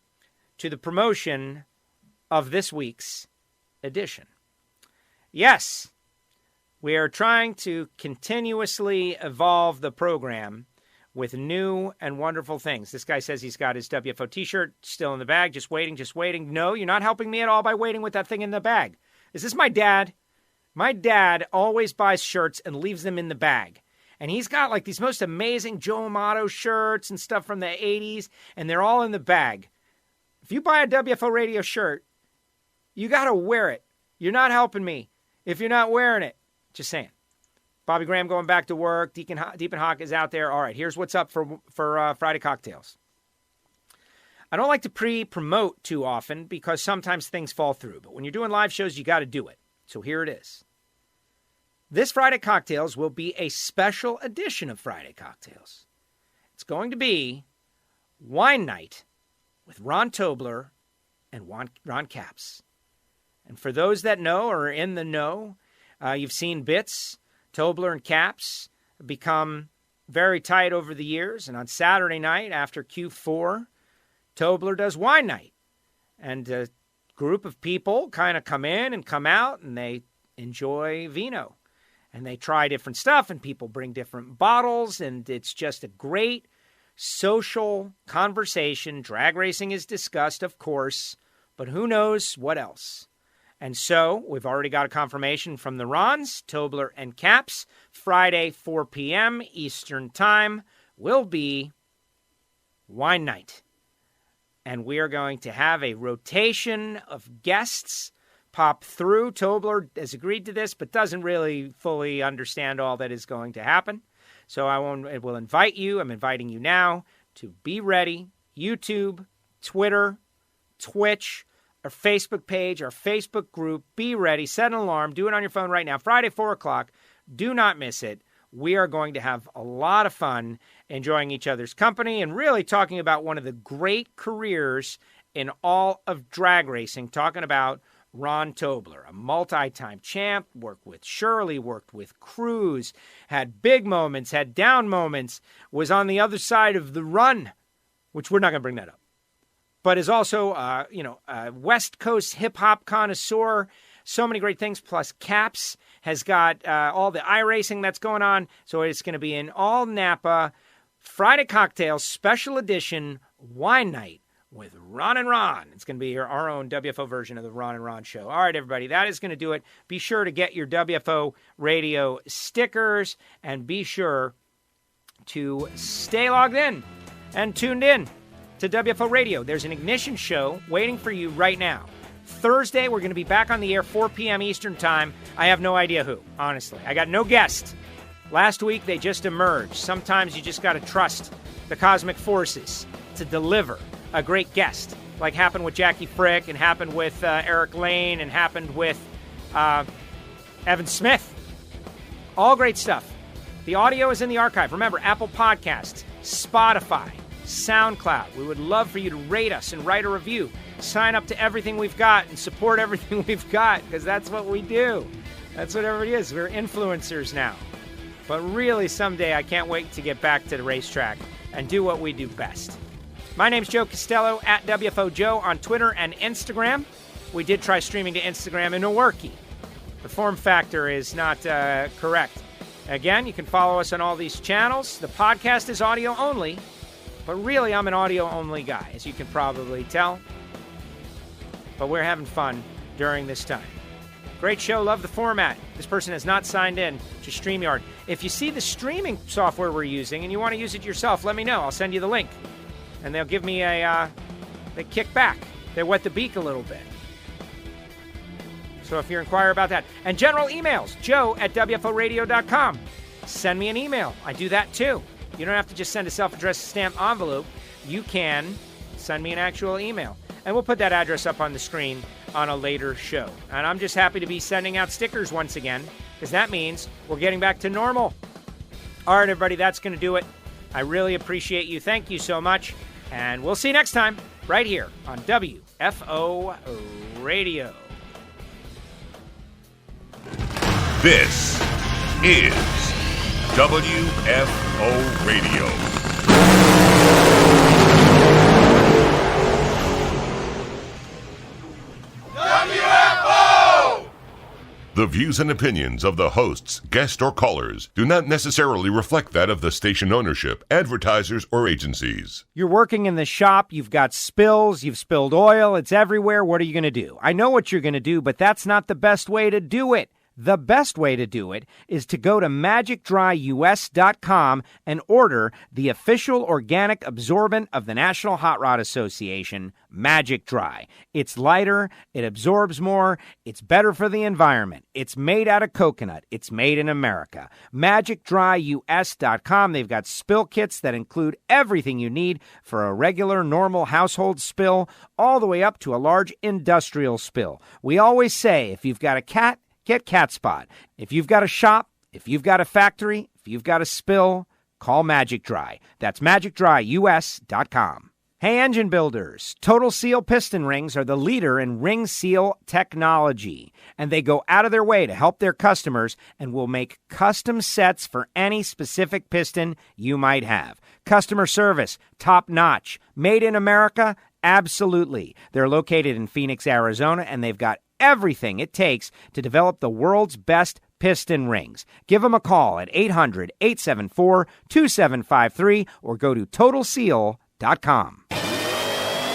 to the promotion of this week's edition. Yes, we are trying to continuously evolve the program with new and wonderful things. This guy says he's got his WFO T-shirt still in the bag, just waiting. No, you're not helping me at all by waiting with that thing in the bag. Is this my dad? My dad always buys shirts and leaves them in the bag. And he's got like these most amazing Joe Amato shirts and stuff from the 80s, and they're all in the bag. If you buy a WFO Radio shirt, you got to wear it. You're not helping me if you're not wearing it. Just saying. Bobby Graham going back to work. Deacon Hawk is out there. All right, here's what's up for Friday Cocktails. I don't like to pre-promote too often because sometimes things fall through. But when you're doing live shows, you got to do it. So here it is. This Friday Cocktails will be a special edition of Friday Cocktails. It's going to be Wine Night with Ron Tobler and Ron Capps. And for those that know or are in the know, you've seen bits. Tobler and Capps become very tight over the years. And on Saturday night after Q4, Tobler does Wine Night. And a group of people kind of come in and come out and they enjoy vino. And they try different stuff, and people bring different bottles, and it's just a great social conversation. Drag racing is discussed, of course, but who knows what else. And so we've already got a confirmation from the Rons, Tobler, and Capps. Friday, 4 p.m. Eastern Time will be Wine Night. And we are going to have a rotation of guests pop through. Tobler has agreed to this, but doesn't really fully understand all that is going to happen. So I will invite you. I'm inviting you now to be ready. YouTube, Twitter, Twitch, our Facebook page, our Facebook group. Be ready. Set an alarm. Do it on your phone right now. Friday, 4 o'clock. Do not miss it. we are going to have a lot of fun enjoying each other's company and really talking about one of the great careers in all of drag racing, talking about Ron Tobler, a multi-time champ, worked with Shirley, worked with Cruz, had big moments, had down moments, was on the other side of the run, which we're not going to bring that up, but is also, a West Coast hip-hop connoisseur, so many great things, plus Caps has got all the iRacing that's going on, so it's going to be an all-Napa Friday Cocktails special edition wine night with Ron and Ron. It's going to be our own WFO version of the Ron and Ron show. All right, everybody, that is going to do it. Be sure to get your WFO radio stickers and be sure to stay logged in and tuned in to WFO Radio. There's an Ignition show waiting for you right now. Thursday, we're going to be back on the air 4 p.m. Eastern Time. I have no idea who, honestly. I got no guest. Last week, they just emerged. Sometimes you just got to trust the cosmic forces to deliver a great guest, like happened with Jackie Frick and happened with Eric Lane and happened with Evan Smith. All great stuff. The audio is in the archive. Remember, Apple Podcasts, Spotify, SoundCloud. We would love for you to rate us and write a review. Sign up to everything we've got and support everything we've got, because that's what we do. That's what everybody is. We're influencers now. But really, someday, I can't wait to get back to the racetrack and do what we do best. My name's Joe Costello, at WFO Joe on Twitter and Instagram. We did try streaming to Instagram in Milwaukee. The form factor is not correct. Again, you can follow us on all these channels. The podcast is audio only, but really I'm an audio only guy, as you can probably tell. But we're having fun during this time. Great show, love the format. This person has not signed in to StreamYard. If you see the streaming software we're using and you want to use it yourself, let me know. I'll send you the link. And they'll give me they kick back. They wet the beak a little bit. So if you inquire about that. And general emails, joe@wforadio.com. Send me an email. I do that too. You don't have to just send a self-addressed stamped envelope. You can send me an actual email. And we'll put that address up on the screen on a later show. And I'm just happy to be sending out stickers once again, because that means we're getting back to normal. All right, everybody, that's going to do it. I really appreciate you. Thank you so much. And we'll see you next time, right here on WFO Radio.
This is WFO Radio. The views and opinions of the hosts, guests, or callers do not necessarily reflect that of the station ownership, advertisers, or agencies.
You're working in the shop, you've got spills, you've spilled oil, it's everywhere. What are you going to do? I know what you're going to do, but that's not the best way to do it. The best way to do it is to go to magicdryus.com and order the official organic absorbent of the National Hot Rod Association, Magic Dry. It's lighter, it absorbs more, it's better for the environment. It's made out of coconut. It's made in America. magicdryus.com. They've got spill kits that include everything you need for a regular, normal household spill, all the way up to a large industrial spill. We always say, if you've got a cat, get Cat Spot. If you've got a shop, if you've got a factory, if you've got a spill, call Magic Dry. That's magicdryus.com. Hey, engine builders, Total Seal piston rings are the leader in ring seal technology, and they go out of their way to help their customers and will make custom sets for any specific piston you might have. Customer service, top notch. Made in America? Absolutely. They're located in Phoenix, Arizona, and they've got everything it takes to develop the world's best piston rings. Give them a call at 800-874-2753 or go to TotalSeal.com.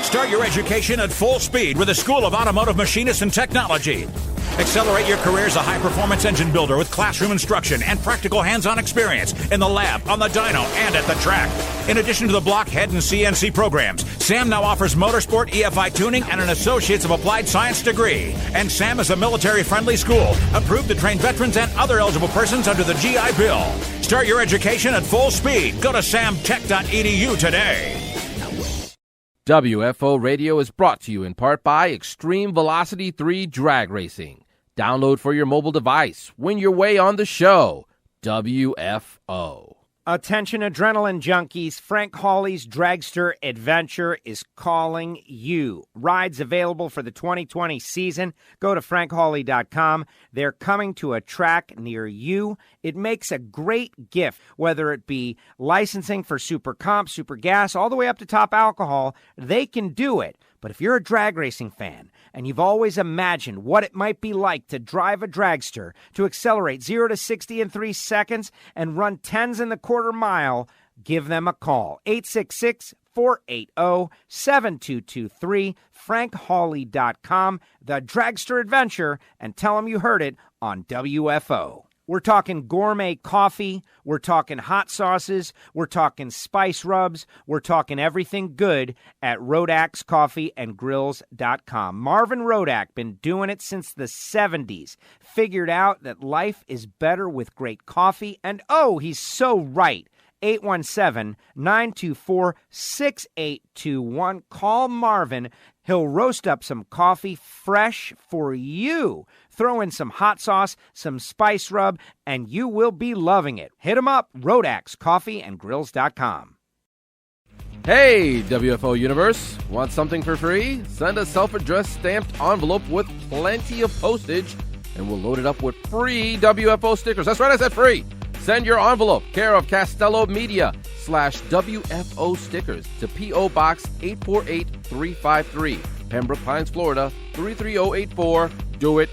Start your education at full speed with the School of Automotive Machinists and Technology. Accelerate your career as a high-performance engine builder with classroom instruction and practical hands-on experience in the lab, on the dyno, and at the track. In addition to the blockhead and CNC programs, SAM now offers motorsport, EFI tuning, and an Associates of Applied Science degree. And SAM is a military-friendly school, approved to train veterans and other eligible persons under the GI Bill. Start your education at full speed. Go to samtech.edu today.
WFO Radio is brought to you in part by Extreme Velocity 3 Drag Racing. Download for your mobile device. Win your way on the show. WFO.
Attention adrenaline junkies, Frank Hawley's Dragster Adventure is calling you. Rides available for the 2020 season. Go to frankhawley.com. They're coming to a track near you. It makes a great gift, whether it be licensing for super comp, super gas, all the way up to top alcohol. They can do it. But if you're a drag racing fan and you've always imagined what it might be like to drive a dragster, to accelerate 0 to 60 in 3 seconds and run 10s in the quarter mile, give them a call. 866-480-7223, frankhawley.com, the Dragster Adventure, and tell them you heard it on WFO. We're talking gourmet coffee, we're talking hot sauces, we're talking spice rubs, we're talking everything good at RodakCoffeeandGrills.com. Marvin Rodak, been doing it since the 70s, figured out that life is better with great coffee, and oh, he's so right. 817-924-6821. Call Marvin. He'll roast up some coffee fresh for you. Throw in some hot sauce, some spice rub, and you will be loving it. Hit him up, RodakCoffeeandGrills.com.
Hey, WFO Universe. Want something for free? Send a self-addressed stamped envelope with plenty of postage, and we'll load it up with free WFO stickers. That's right, I said free. Send your envelope, care of Castello Media /WFO stickers to P.O. Box 848-353, Pembroke Pines, Florida 33084. Do it